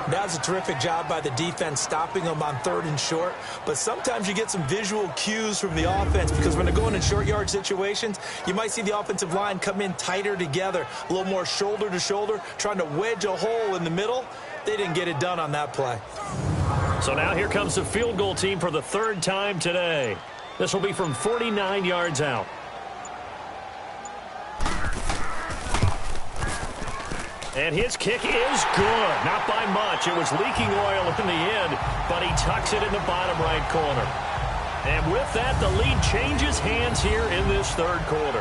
That was a terrific job by the defense stopping them on 3rd and short. But sometimes you get some visual cues from the offense because when they're going in short yard situations, you might see the offensive line come in tighter together, a little more shoulder to shoulder, trying to wedge a hole in the middle. They didn't get it done on that play. So now here comes the field goal team for the 3rd time today. This will be from 49 yards out. And his kick is good. Not by much. It was leaking oil in the end, but he tucks it in the bottom right corner. And with that, the lead changes hands here in this 3rd quarter.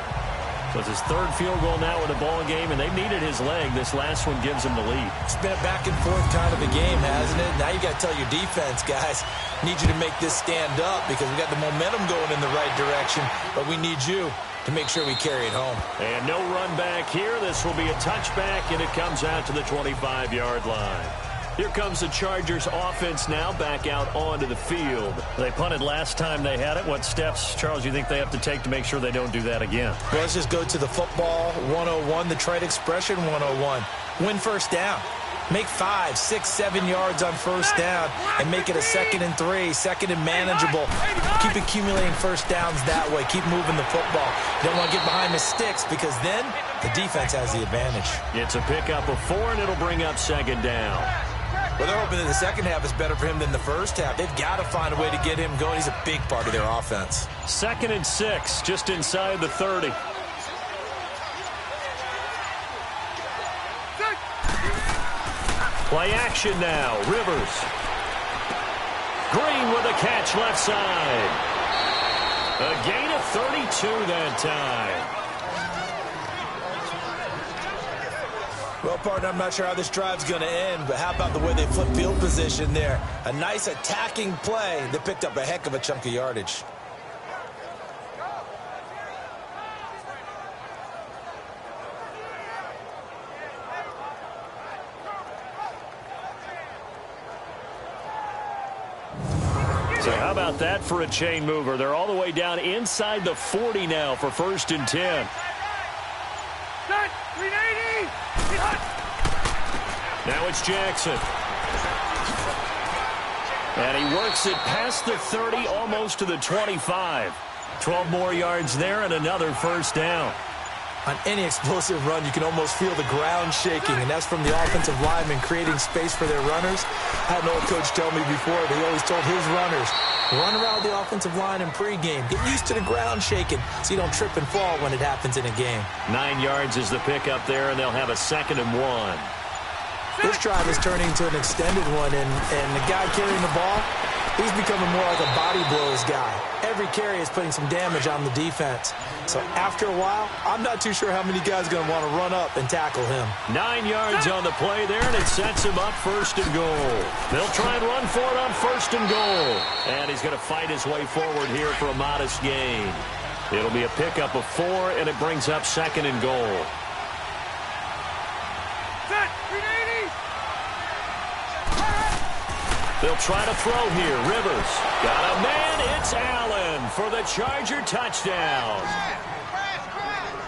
So it's his 3rd field goal now in the ball game, and they needed his leg. This last one gives him the lead. It's been a back and forth kind of a game, hasn't it? Now you got to tell your defense, guys, need you to make this stand up because we got the momentum going in the right direction, but we need you to make sure we carry it home. And no run back here. This will be a touchback, and it comes out to the 25-yard line. Here comes the Chargers offense now back out onto the field. They punted last time they had it. What steps, Charles, you think they have to take to make sure they don't do that again? Well, let's just go to the football 101, the trade expression 101. Win first down. Make 5, 6, 7 yards on first down and make it a 2nd and 3, 2nd and manageable. Keep accumulating first downs that way. Keep moving the football. You don't want to get behind the sticks because then the defense has the advantage. It's a pickup of 4, and it'll bring up 2nd down. Well, they're hoping that the second half is better for him than the first half. They've got to find a way to get him going. He's a big part of their offense. 2nd and 6, just inside the 30. Play action now. Rivers. Green with a catch left side. A gain of 32 that time. Well, partner, I'm not sure how this drive's going to end, but how about the way they flip field position there? A nice attacking play that picked up a heck of a chunk of yardage. So how about that for a chain mover? They're all the way down inside the 40 now for 1st and 10. Set. 380. Now it's Jackson. And he works it past the 30, almost to the 25. 12 more yards there and another 1st down. On any explosive run, you can almost feel the ground shaking, and that's from the offensive linemen creating space for their runners. I had an old coach tell me before, they always told his runners, run around the offensive line in pregame. Get used to the ground shaking so you don't trip and fall when it happens in a game. 9 yards is the pickup there, and they'll have a 2nd and 1. This drive is turning into an extended one, and the guy carrying the ball, he's becoming more like a body blows guy. Every carry is putting some damage on the defense. So after a while, I'm not too sure how many guys are going to want to run up and tackle him. 9 yards on the play there, and it sets him up 1st and goal. They'll try and run for it on 1st and goal. And he's going to fight his way forward here for a modest gain. It'll be a pickup of 4, and it brings up 2nd and goal. Set. 380. They'll try to throw here. Rivers. Got a man. It's Allen for the Charger touchdown.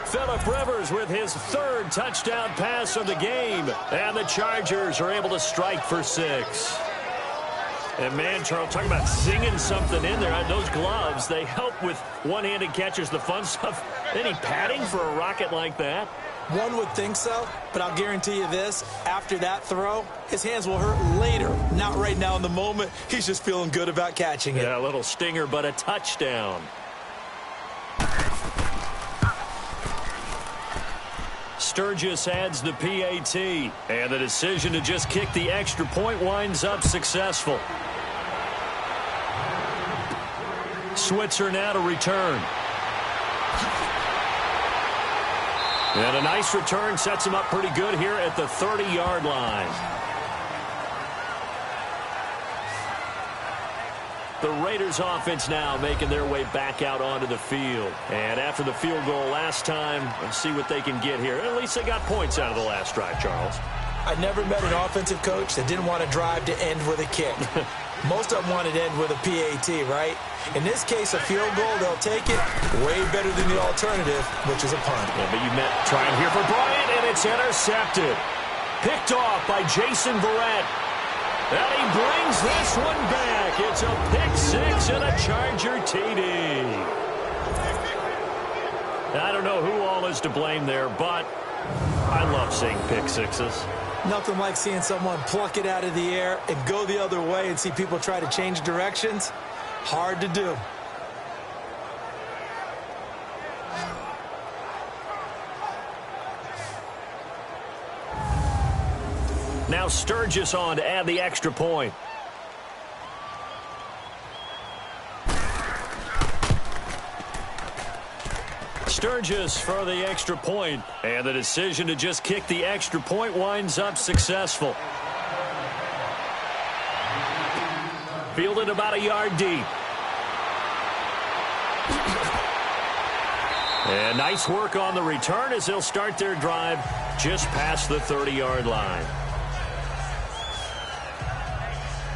Phillip Rivers with his 3rd touchdown pass of the game. And the Chargers are able to strike for 6. And, man, Charles, talking about singing something in there. Those gloves, they help with one-handed catches, the fun stuff. Any padding for a rocket like that? One would think so, but I'll guarantee you this. After that throw, his hands will hurt later. Not right now in the moment. He's just feeling good about catching it. Yeah, a little stinger, but a touchdown. Sturgis adds the PAT, and the decision to just kick the extra point winds up successful. Switzer now to return. And a nice return sets him up pretty good here at the 30-yard line. The Raiders offense now making their way back out onto the field. And after the field goal last time, let's see what they can get here. At least they got points out of the last drive, Charles. I never met an offensive coach that didn't want to drive to end with a kick. Most of them wanted to end with a PAT, right? In this case, a field goal, they'll take it way better than the alternative, which is a punt. Yeah, but you meant trying here for Bryant, and it's intercepted. Picked off by Jason Verrett. And he brings this one back. It's a pick 6 and a Charger TD. I don't know who all is to blame there, but I love seeing pick 6s. Nothing like seeing someone pluck it out of the air and go the other way and see people try to change directions. Hard to do. Now Sturgis on to add the extra point. Sturgis for the extra point, and the decision to just kick the extra point winds up successful. Fielded about a yard deep. And nice work on the return as they'll start their drive just past the 30-yard line.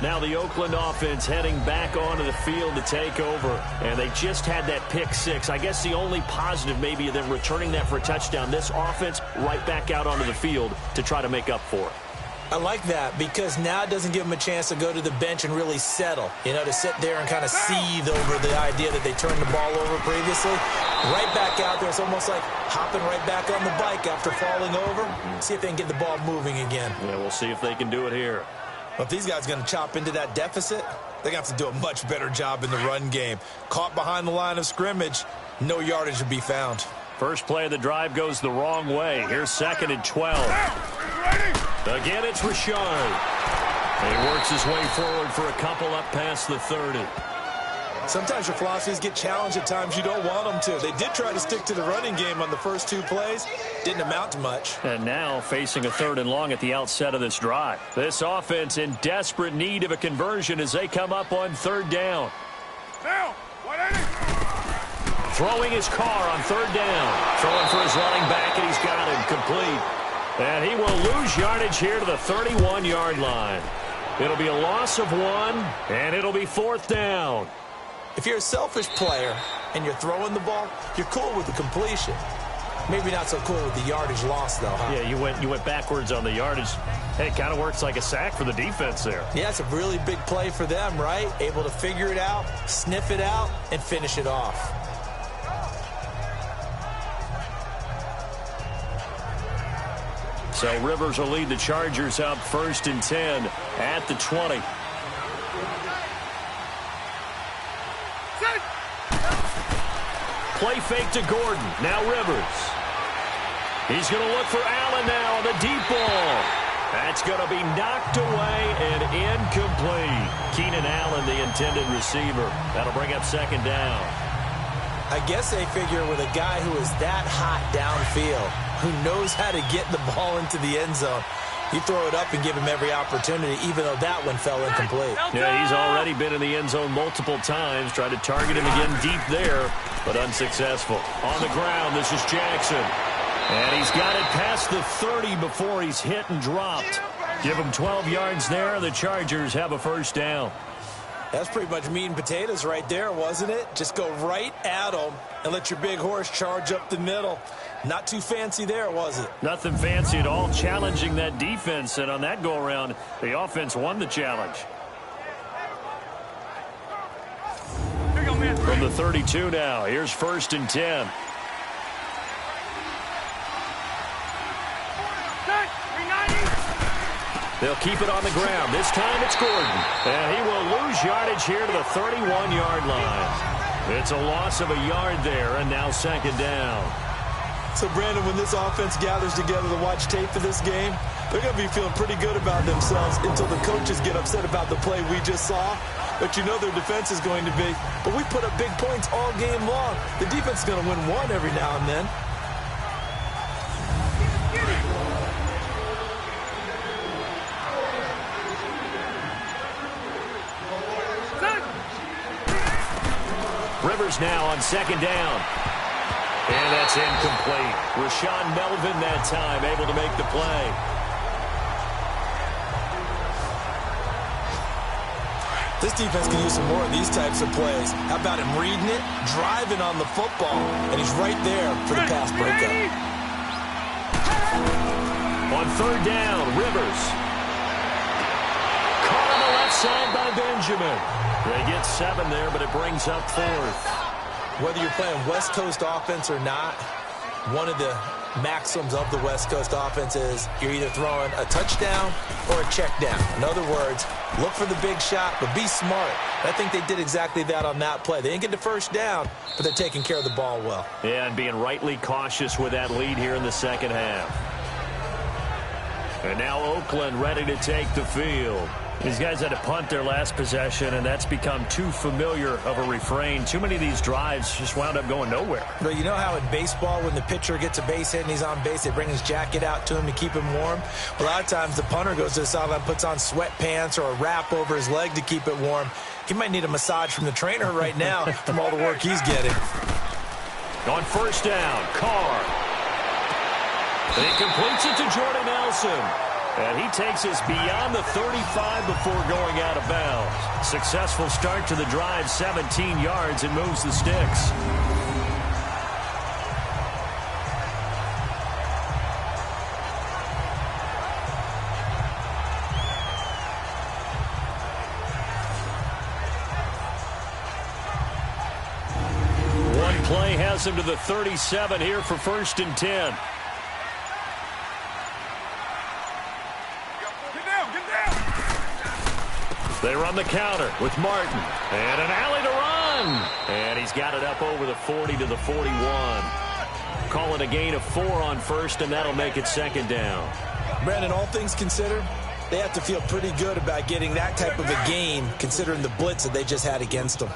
Now the Oakland offense heading back onto the field to take over. And they just had that pick 6. I guess the only positive maybe of them returning that for a touchdown. This offense right back out onto the field to try to make up for it. I like that because now it doesn't give them a chance to go to the bench and really settle. You know, to sit there and kind of seethe over the idea that they turned the ball over previously. Right back out there. It's almost like hopping right back on the bike after falling over. See if they can get the ball moving again. Yeah, we'll see if they can do it here. Well, if these guys are going to chop into that deficit, they're going to have to do a much better job in the run game. Caught behind the line of scrimmage, no yardage to be found. First play of the drive goes the wrong way. Here's 2nd and 12. Again, it's Rashard. He works his way forward for a couple up past the 30. Sometimes your philosophies get challenged at times you don't want them to. They did try to stick to the running game on the first 2 plays. Didn't amount to much. And now facing a 3rd and long at the outset of this drive. This offense in desperate need of a conversion as they come up on 3rd down. Throwing his car on 3rd down. Throwing for his running back, and he's got him complete. And he will lose yardage here to the 31-yard line. It'll be a loss of 1, and it'll be 4th down. If you're a selfish player and you're throwing the ball, you're cool with the completion. Maybe not so cool with the yardage loss, though, huh? Yeah, you went backwards on the yardage. Hey, it kind of works like a sack for the defense there. Yeah, it's a really big play for them, right? Able to figure it out, sniff it out, and finish it off. So Rivers will lead the Chargers up 1st and 10 at the 20. Play fake to Gordon. Now Rivers. He's going to look for Allen now on the deep ball. That's going to be knocked away and incomplete. Keenan Allen, the intended receiver. That'll bring up 2nd down. I guess they figure with a guy who is that hot downfield, who knows how to get the ball into the end zone, you throw it up and give him every opportunity, even though that one fell incomplete. Yeah, he's already been in the end zone multiple times. Tried to target him again deep there, but unsuccessful. On the ground, this is Jackson. And he's got it past the 30 before he's hit and dropped. Give him 12 yards there. The Chargers have a 1st down. That's pretty much meat and potatoes right there, wasn't it? Just go right at them and let your big horse charge up the middle. Not too fancy there, was it? Nothing fancy at all, challenging that defense. And on that go-around, the offense won the challenge. From the 32 now, here's 1st and 10. They'll keep it on the ground. This time it's Gordon. And he will lose yardage here to the 31-yard line. It's a loss of a yard there, and now 2nd down. So, Brandon, when this offense gathers together to watch tape for this game, they're going to be feeling pretty good about themselves until the coaches get upset about the play we just saw. But you know their defense is going to be. But we put up big points all game long. The defense is going to win one every now and then. Rivers now on 2nd down. And that's incomplete. Rashaan Melvin that time able to make the play. This defense can use some more of these types of plays. How about him reading it, driving on the football, and he's right there for the pass breakup. On 3rd down, Rivers. Caught on the left side by Benjamin. They get 7 there, but it brings up 4th. Whether you're playing West Coast offense or not, one of the maxims of the West Coast offense is you're either throwing a touchdown or a check down. In other words, look for the big shot, but be smart. I think they did exactly that on that play. They didn't get the 1st down, but they're taking care of the ball well. Yeah, and being rightly cautious with that lead here in the 2nd half. And now Oakland ready to take the field. These guys had to punt their last possession, and that's become too familiar of a refrain. Too many of these drives just wound up going nowhere. But you know how in baseball, when the pitcher gets a base hit and he's on base, they bring his jacket out to him to keep him warm? A lot of times the punter goes to the sideline, puts on sweatpants or a wrap over his leg to keep it warm. He might need a massage from the trainer right now from all the work he's getting. On 1st down, Carr. He completes it to Jordan Nelson. And he takes us beyond the 35 before going out of bounds. Successful start to the drive, 17 yards, and moves the sticks. One play has him to the 37 here for 1st and 10. They run the counter with Martin. And an alley to run. And he's got it up over the 40 to the 41. Call it a gain of 4 on first, and that'll make it second down. Brandon, all things considered, they have to feel pretty good about getting that type of a gain, considering the blitz that they just had against them.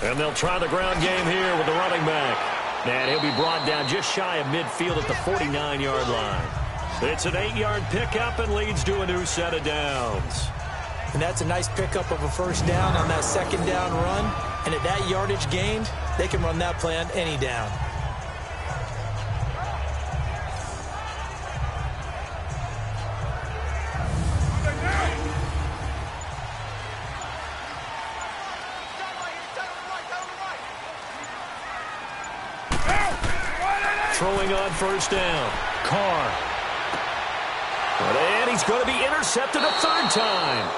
And they'll try the ground game here with the running back. And he'll be brought down just shy of midfield at the 49-yard line. It's an 8-yard pickup and leads to a new set of downs. And that's a nice pickup of a first down on that second down run. And at that yardage gained, they can run that play on any down. Throwing on first down. Carr. And he's going to be intercepted a third time.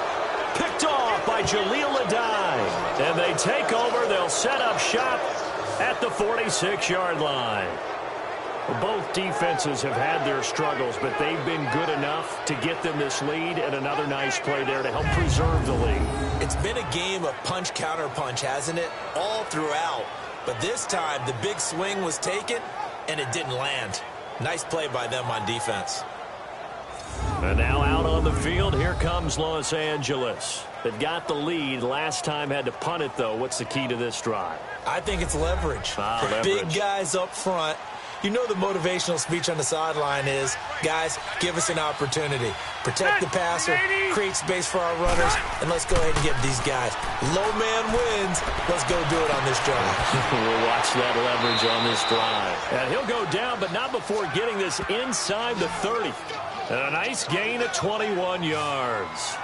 Picked off by Jaleel Adai. And they take over. They'll set up shop at the 46-yard line. Both defenses have had their struggles, but they've been good enough to get them this lead, and another nice play there to help preserve the lead. It's been a game of punch-counter-punch, hasn't it? All throughout. But this time, the big swing was taken, and it didn't land. Nice play by them on defense. And now out on the field, here comes Los Angeles. They've got the lead. Last time had to punt it, though. What's the key to this drive? I think it's leverage. Leverage. Big guys up front. You know the motivational speech on the sideline is, guys, give us an opportunity. Protect the passer, create space for our runners, and let's go ahead and get these guys. Low man wins. Let's go do it on this drive. We'll watch that leverage on this drive. And he'll go down, but not before getting this inside the 30. And a nice gain of 21 yards.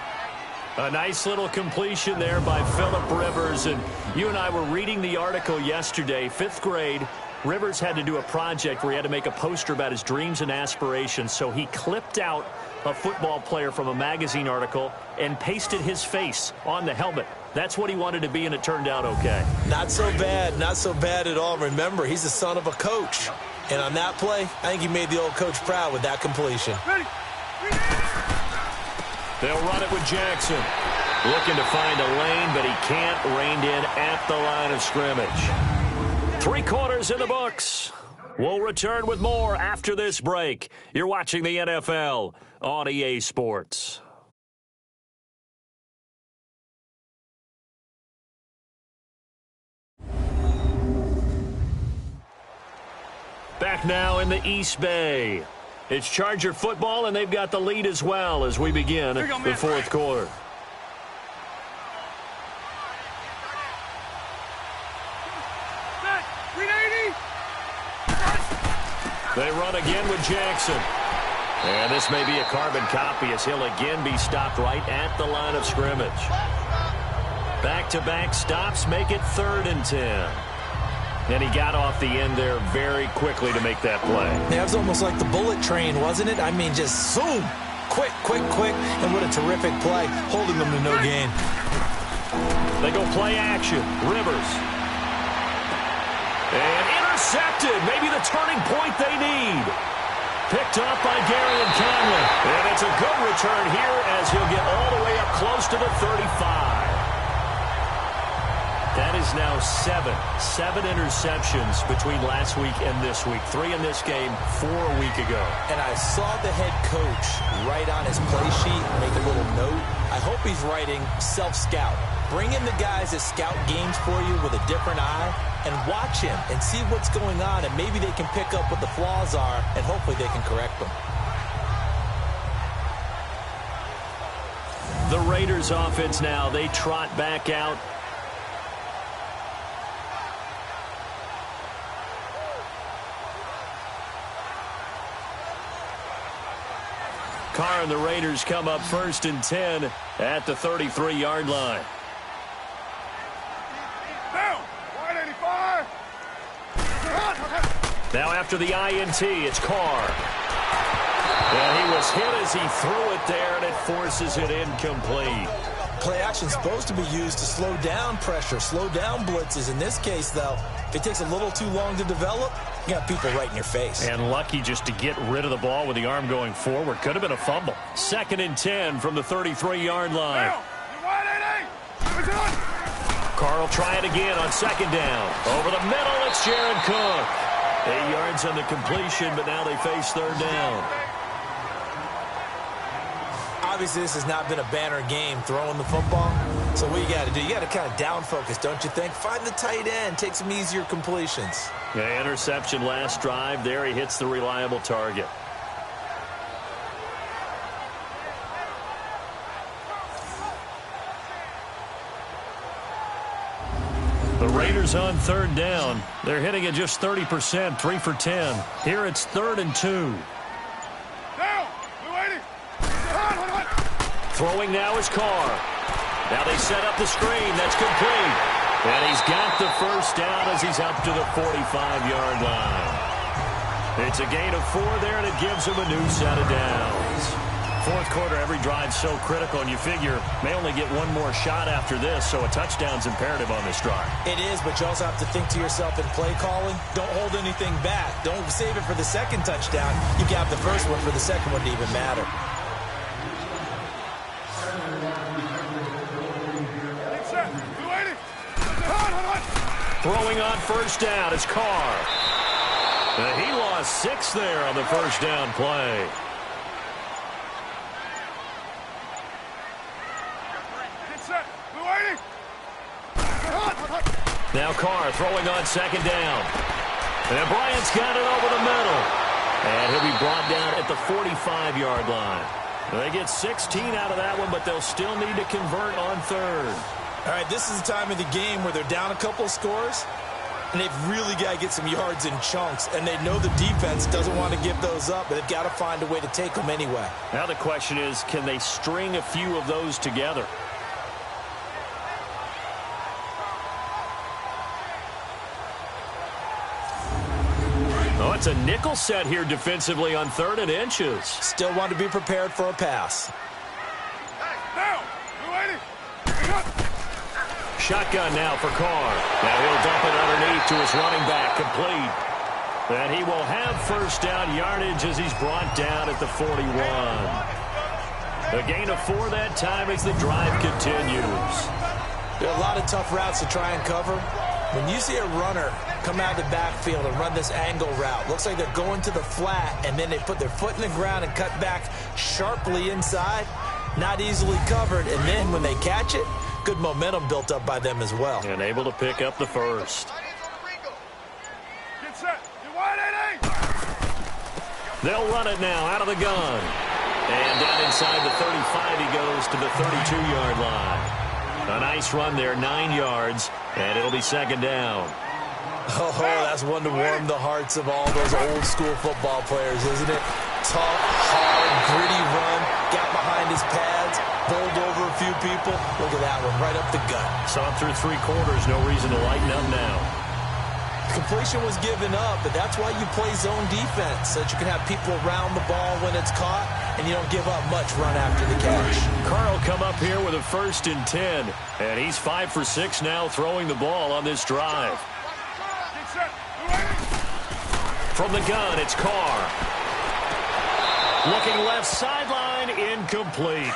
A nice little completion there by Phillip Rivers. And you and I were reading the article yesterday, 5th grade. Rivers had to do a project where he had to make a poster about his dreams and aspirations, so he clipped out a football player from a magazine article and pasted his face on the helmet. That's what he wanted to be, and it turned out okay. Not so bad. Not so bad at all. Remember, he's the son of a coach. And on that play, I think he made the old coach proud with that completion. They'll run it with Jackson. Looking to find a lane, but he can't. Reined in at the line of scrimmage. 3 quarters in the books. We'll return with more after this break. You're watching the NFL on EA Sports. Back now in the East Bay. It's Charger football, and they've got the lead as well as we begin the 4th quarter. They run again with Jackson. And this may be a carbon copy as he'll again be stopped right at the line of scrimmage. Back-to-back stops make it 3rd and 10. And he got off the end there very quickly to make that play. That was almost like the bullet train, wasn't it? I mean, just zoom. Quick, quick, quick. And what a terrific play, holding them to no gain. They go play action. Rivers. And intercepted. Maybe the turning point they need. Picked up by Gary and Conley. And it's a good return here as he'll get all the way up close to the 35. That is now 7 interceptions between last week and this week. 3 in this game, 4 a week ago. And I saw the head coach write on his play sheet, make a little note. I hope he's writing self-scout. Bring in the guys that scout games for you with a different eye and watch him and see what's going on, and maybe they can pick up what the flaws are, and hopefully they can correct them. The Raiders offense now, they trot back out. Carr and the Raiders come up 1st and 10 at the 33-yard line. Now after the INT, it's Carr. And he was hit as he threw it there, and it forces it incomplete. play action is supposed to be used to slow down pressure, slow down blitzes. In this case, though, if it takes a little too long to develop, you got people right in your face. And lucky just to get rid of the ball with the arm going forward. Could have been a fumble. 2nd and 10 from the 33-yard line. Carl try it again on 2nd down. Over the middle, it's Jared Cook. 8 yards on the completion, but now they face 3rd down. Obviously, this has not been a banner game throwing the football. So what you got to do, you got to kind of down focus, don't you think? Find the tight end, take some easier completions. Yeah, interception last drive. There he hits the reliable target. The Raiders on 3rd down. They're hitting at just 30%, 3 for 10. Here it's 3rd and 2. Throwing now is Carr. Now they set up the screen. That's complete. And he's got the 1st down as he's up to the 45-yard line. It's a gain of 4 there, and it gives him a new set of downs. 4th quarter, every drive's so critical, and you figure may only get one more shot after this, so a touchdown's imperative on this drive. It is, but you also have to think to yourself in play calling, don't hold anything back. Don't save it for the 2nd touchdown. You can have the 1st one for the 2nd one to even matter. Throwing on 1st down is Carr. He lost 6 there on the 1st down play. Now Carr throwing on 2nd down. And Bryant's got it over the middle. And he'll be brought down at the 45-yard line. They get 16 out of that one, but they'll still need to convert on 3rd. All right, this is the time of the game where they're down a couple of scores, and they've really got to get some yards in chunks, and they know the defense doesn't want to give those up, but they've got to find a way to take them anyway. Now the question is, can they string a few of those together? Oh, it's a nickel set here defensively on 3rd and inches. Still want to be prepared for a pass. Shotgun now for Carr. Now he'll dump it underneath to his running back, complete. And he will have 1st down yardage as he's brought down at the 41. A gain of 4 that time as the drive continues. There are a lot of tough routes to try and cover. When you see a runner come out of the backfield and run this angle route, looks like they're going to the flat, and then they put their foot in the ground and cut back sharply inside. Not easily covered, and then when they catch it, good momentum built up by them as well. And able to pick up the 1st. They'll run it now out of the gun. And down inside the 35, he goes to the 32-yard line. A nice run there, 9 yards, and it'll be 2nd down. Oh, that's one to warm the hearts of all those old-school football players, isn't it? Tough, hard, gritty run, got behind his pads, bowled over a few people. Look at that one, right up the gut. Saw it through 3 quarters, no reason to lighten up now. Completion was given up, but that's why you play zone defense, so that you can have people around the ball when it's caught, and you don't give up much run after the catch. Carl come up here with a 1st and 10, and he's 5 for 6 now throwing the ball on this drive. From the gun, it's Carr. Looking left sideline, incomplete.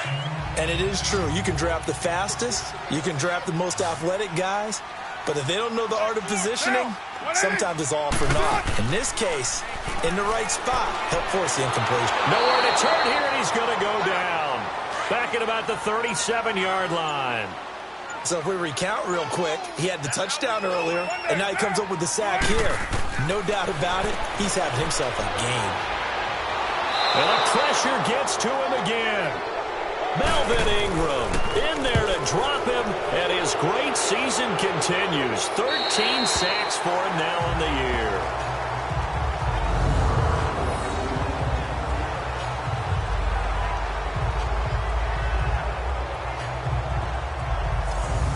And it is true. You can draft the fastest. You can draft the most athletic guys. But if they don't know the art of positioning, sometimes it's all for naught. In this case, in the right spot, help force the incompletion. Nowhere to turn here, and he's going to go down. Back at about the 37-yard line. So if we recount real quick, he had the touchdown earlier, and now he comes up with the sack here. No doubt about it, he's having himself a game. And the pressure gets to him again. Melvin Ingram in there to drop him, and his great season continues. 13 sacks for him now on the year.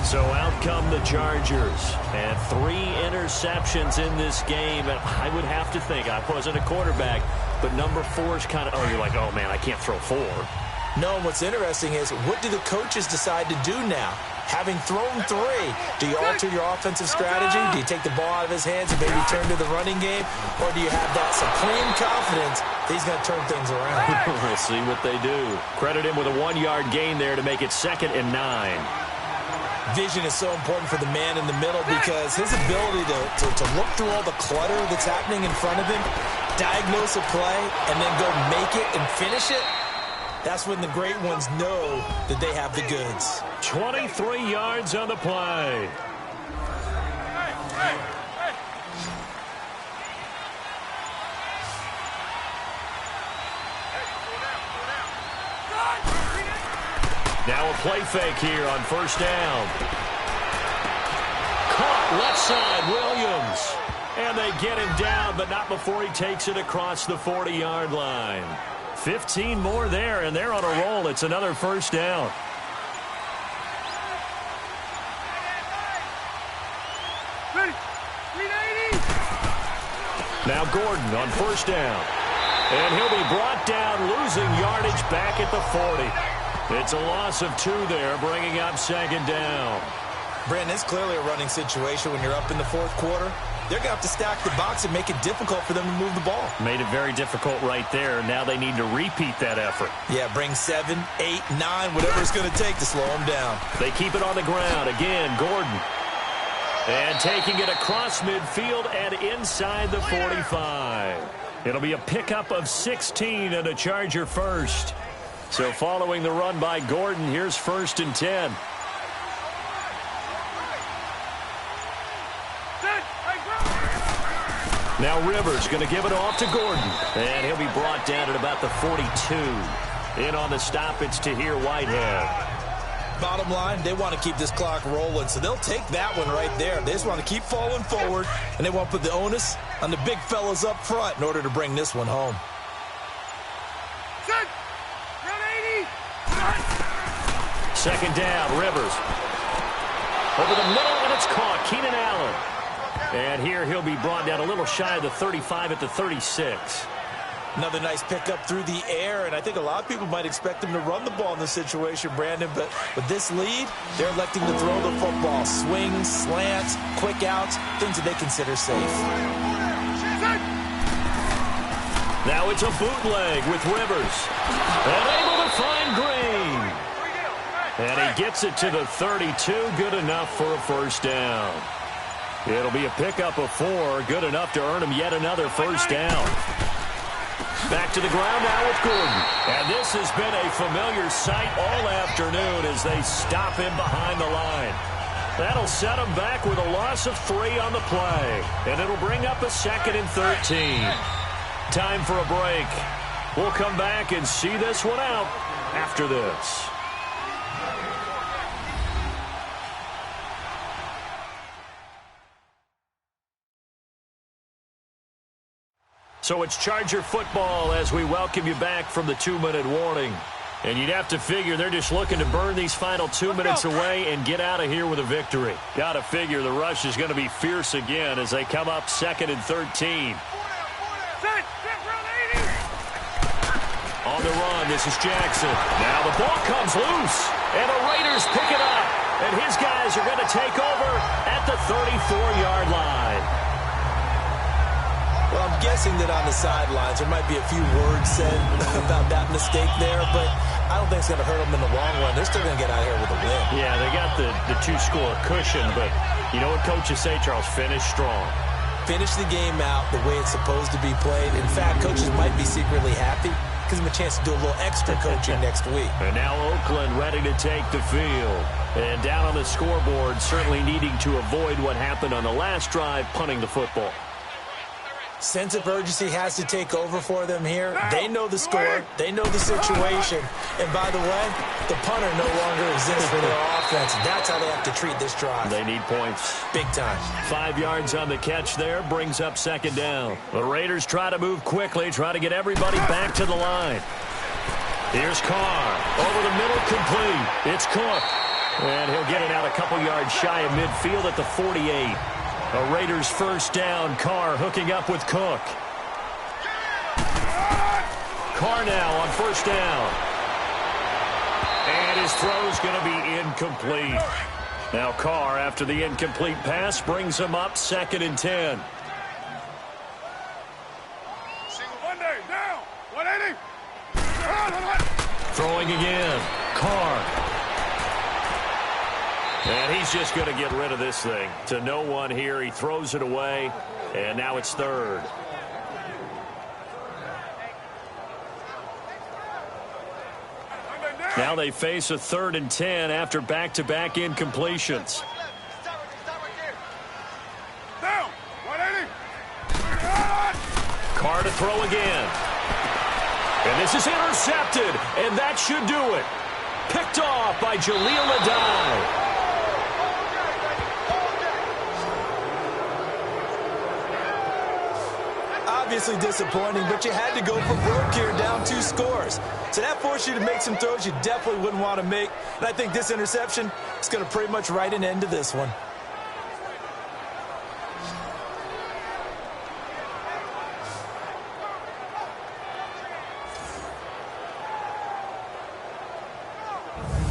So out come the Chargers, and 3 interceptions in this game. And I would have to think, I wasn't a quarterback, but number 4 is kind of, oh, you're like, oh, man, I can't throw 4. No, and what's interesting is, what do the coaches decide to do now? Having thrown 3, do you alter your offensive strategy? Do you take the ball out of his hands and maybe turn to the running game? Or do you have that supreme confidence that he's going to turn things around? We'll see what they do. Credit him with a 1-yard gain there to make it 2nd and 9. Vision is so important for the man in the middle because his ability to look through all the clutter that's happening in front of him, diagnose a play, and then go make it and finish it, that's when the great ones know that they have the goods. 23 yards on the play. Now a play fake here on 1st down. Caught left side, Williams. And they get him down, but not before he takes it across the 40-yard line. 15 more there, and they're on a roll. It's another 1st down. Now Gordon on 1st down. And he'll be brought down, losing yardage back at the 40. It's a loss of 2 there, bringing up 2nd down. Brandon, it's clearly a running situation when you're up in the 4th quarter. They're going to have to stack the box and make it difficult for them to move the ball. Made it very difficult right there. Now they need to repeat that effort. Yeah, bring 7, 8, 9, whatever it's going to take to slow them down. They keep it on the ground. Again, Gordon. And taking it across midfield and inside the 45. It'll be a pickup of 16 and a Charger first. So following the run by Gordon, here's 1st and 10. Now Rivers going to give it off to Gordon. And he'll be brought down at about the 42. In on the stop, it's Tahir Whitehead. Bottom line, they want to keep this clock rolling, so they'll take that one right there. They just want to keep falling forward, and they want to put the onus on the big fellas up front in order to bring this one home. Second down, Rivers. Over the middle, and it's caught. Keenan Allen. And here he'll be brought down a little shy of the 35 at the 36. Another nice pickup through the air, and I think a lot of people might expect them to run the ball in this situation, Brandon, but with this lead, they're electing to throw the football. Swings, slants, quick outs, things that they consider safe. Now it's a bootleg with Rivers. And able to find Green. And he gets it to the 32, good enough for a 1st down. It'll be a pickup of 4, good enough to earn him yet another 1st down. Back to the ground now with Gordon. And this has been a familiar sight all afternoon as they stop him behind the line. That'll set him back with a loss of 3 on the play. And it'll bring up a 2nd and 13. Time for a break. We'll come back and see this one out after this. So it's Charger football as we welcome you back from the 2-minute warning. And you'd have to figure they're just looking to burn these final 2 minutes away and get out of here with a victory. Got to figure the rush is going to be fierce again as they come up 2nd and 13. On the run, this is Jackson. Now the ball comes loose, and the Raiders pick it up. And his guys are going to take over at the 34-yard line. Well, I'm guessing that on the sidelines there might be a few words said about that mistake there, but I don't think it's going to hurt them in the long run. They're still going to get out here with a win. Yeah, they got the 2-score cushion, but you know what coaches say, Charles? Finish strong. Finish the game out the way it's supposed to be played. In fact, coaches might be secretly happy. Gives them a chance to do a little extra coaching next week. And now Oakland ready to take the field. And down on the scoreboard, certainly needing to avoid what happened on the last drive, punting the football. Sense of urgency has to take over for them here. They know the score. They know the situation. And by the way, the punter no longer exists for their offense. That's how they have to treat this drive. They need points. Big time. 5 yards on the catch there. Brings up 2nd down. The Raiders try to move quickly. Try to get everybody back to the line. Here's Carr. Over the middle, complete. It's Cook. And he'll get it out a couple yards shy of midfield at the 48. A Raiders 1st down. Carr hooking up with Cook. Carr now on 1st down. his throw's going to be incomplete. Now Carr, after the incomplete pass, brings him up 2nd and 10. Monday, down, 180. Throwing again. Carr. And he's just going to get rid of this thing. To no one here. He throws it away. And now it's 3rd. Now they face a 3rd and 10 after back-to-back incompletions. Down, 180. Carr to throw again. And this is intercepted. And that should do it. Picked off by Jaleel Addae. Obviously disappointing, but you had to go for broke here, down 2 scores. So that forced you to make some throws you definitely wouldn't want to make. And I think this interception is going to pretty much write an end to this one.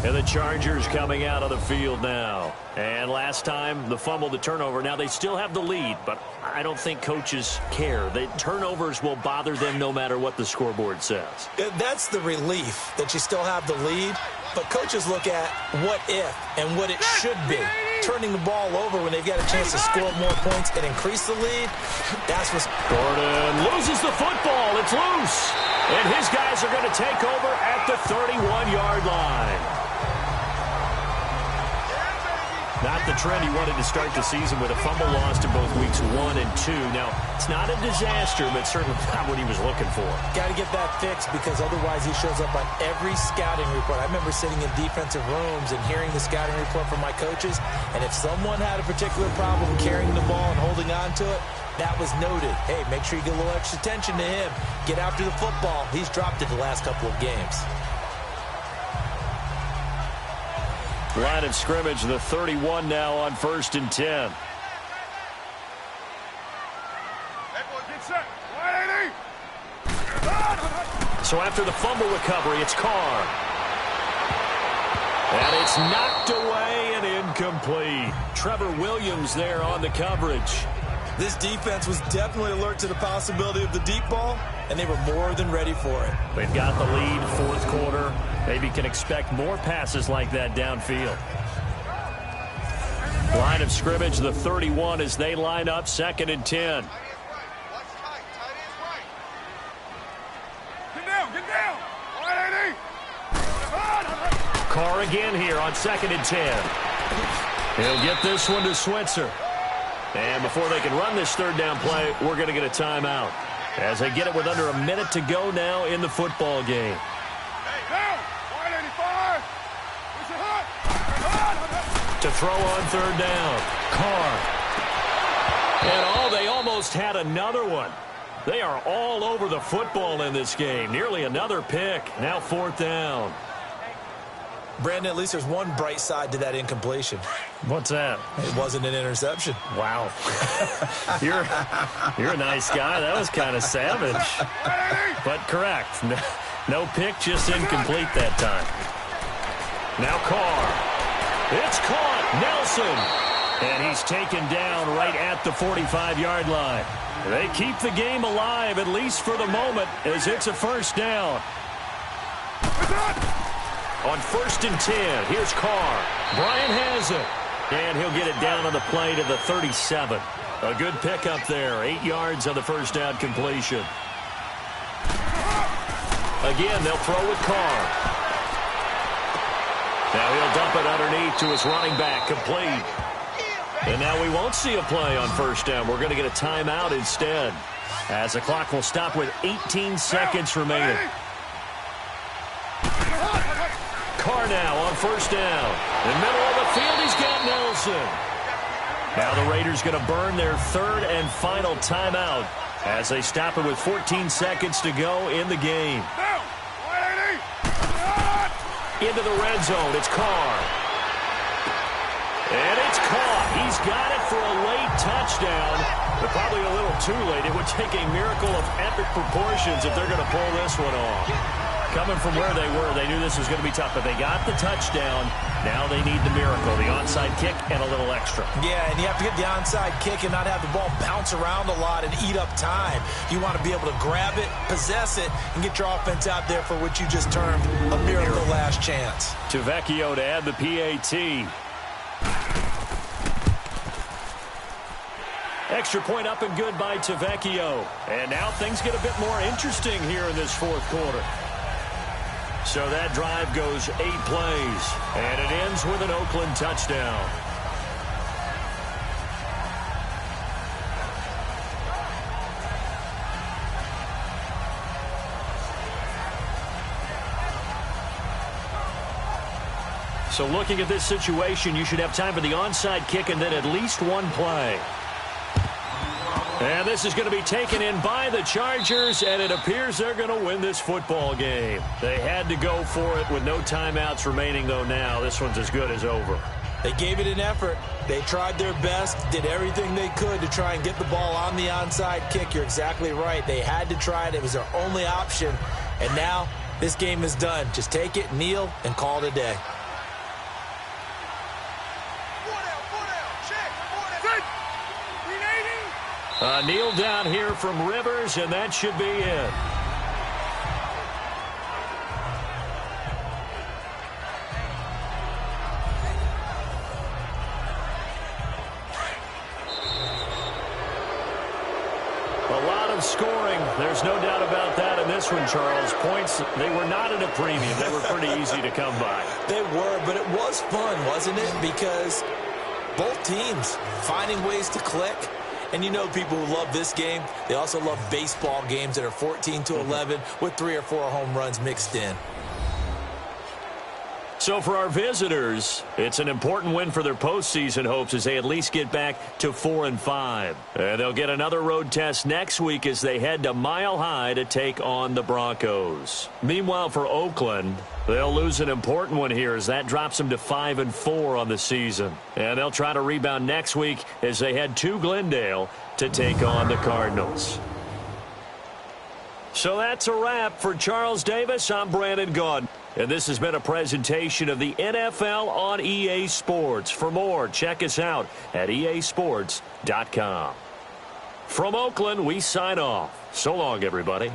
And the Chargers coming out of the field now. And last time, the fumble, the turnover. Now they still have the lead, but I don't think coaches care. The turnovers will bother them no matter what the scoreboard says. That's the relief that you still have the lead, but coaches look at what if and what it should be. Turning the ball over when they've got a chance to score more points and increase the lead, that's what's... Gordon loses the football. It's loose. And his guys are going to take over at the 31-yard line. Not the trend he wanted to start the season with a fumble lost in both weeks 1 and 2. Now, it's not a disaster, but certainly not what he was looking for. Got to get that fixed because otherwise he shows up on every scouting report. I remember sitting in defensive rooms and hearing the scouting report from my coaches, and if someone had a particular problem carrying the ball and holding on to it, that was noted. Hey, make sure you get a little extra attention to him. Get after the football. He's dropped it the last couple of games. Line of scrimmage, the 31 now on 1st and 10. So after the fumble recovery, it's Carr. And it's knocked away and incomplete. Trevor Williams there on the coverage. This defense was definitely alert to the possibility of the deep ball, and they were more than ready for it. They've got the lead, 4th quarter. Maybe can expect more passes like that downfield. Line of scrimmage, the 31 as they line up 2nd and 10. Get down, 180. Carr again here on 2nd and 10. He'll get this one to Switzer. And before they can run this 3rd down play, we're going to get a timeout. As they get it with under a minute to go now in the football game. Down, 185. To throw on 3rd down. Carr. And they almost had another one. They are all over the football in this game. Nearly another pick. Now 4th down. Brandon, at least there's one bright side to that incompletion. What's that? It wasn't an interception. Wow. You're a nice guy. That was kind of savage. But correct. No pick, just incomplete that time. Now Carr. It's caught. Nelson. And he's taken down right at the 45-yard line. They keep the game alive, at least for the moment, as it's a 1st down. On 1st and 10, here's Carr. Bryant has it. And he'll get it down on the play to the 37. A good pickup there. 8 yards on the 1st down completion. Again, they'll throw with Carr. Now he'll dump it underneath to his running back. Complete. And now we won't see a play on 1st down. We're going to get a timeout instead, as the clock will stop with 18 seconds remaining. Carr now on 1st down. In the middle of the field, he's got Nelson. Now the Raiders going to burn their 3rd and final timeout as they stop it with 14 seconds to go in the game. Into the red zone, it's Carr. And it's caught. He's got it for a late touchdown, but probably a little too late. It would take a miracle of epic proportions if they're going to pull this one off. Coming from where they were, they knew this was going to be tough, but they got the touchdown. Now they need the miracle, the onside kick and a little extra. Yeah, and you have to get the onside kick and not have the ball bounce around a lot and eat up time. You want to be able to grab it, possess it, and get your offense out there for what you just termed a miracle last chance. Tavecchio to add the PAT. Extra point up and good by Tavecchio. And now things get a bit more interesting here in this fourth quarter. So that drive goes 8 plays, and it ends with an Oakland touchdown. So looking at this situation, you should have time for the onside kick and then at least one play. And this is going to be taken in by the Chargers, and it appears they're going to win this football game. They had to go for it with no timeouts remaining, though now. This one's as good as over. They gave it an effort. They tried their best, did everything they could to try and get the ball on the onside kick. You're exactly right. They had to try it. It was their only option. And now this game is done. Just take it, kneel, and call it a day. Kneel down here from Rivers, and that should be it. A lot of scoring. There's no doubt about that in this one, Charles. Points, they were not at a premium. They were pretty easy to come by. They were, but it was fun, wasn't it? Because both teams finding ways to click. And you know people who love this game, they also love baseball games that are 14-11 with 3 or 4 home runs mixed in. So for our visitors, it's an important win for their postseason hopes as they at least get back to 4-5. And they'll get another road test next week as they head to Mile High to take on the Broncos. Meanwhile, for Oakland, they'll lose an important one here as that drops them to 5-4 on the season. And they'll try to rebound next week as they head to Glendale to take on the Cardinals. So that's a wrap for Charles Davis. I'm Brandon Gaudin. And this has been a presentation of the NFL on EA Sports. For more, check us out at easports.com. From Oakland, we sign off. So long, everybody.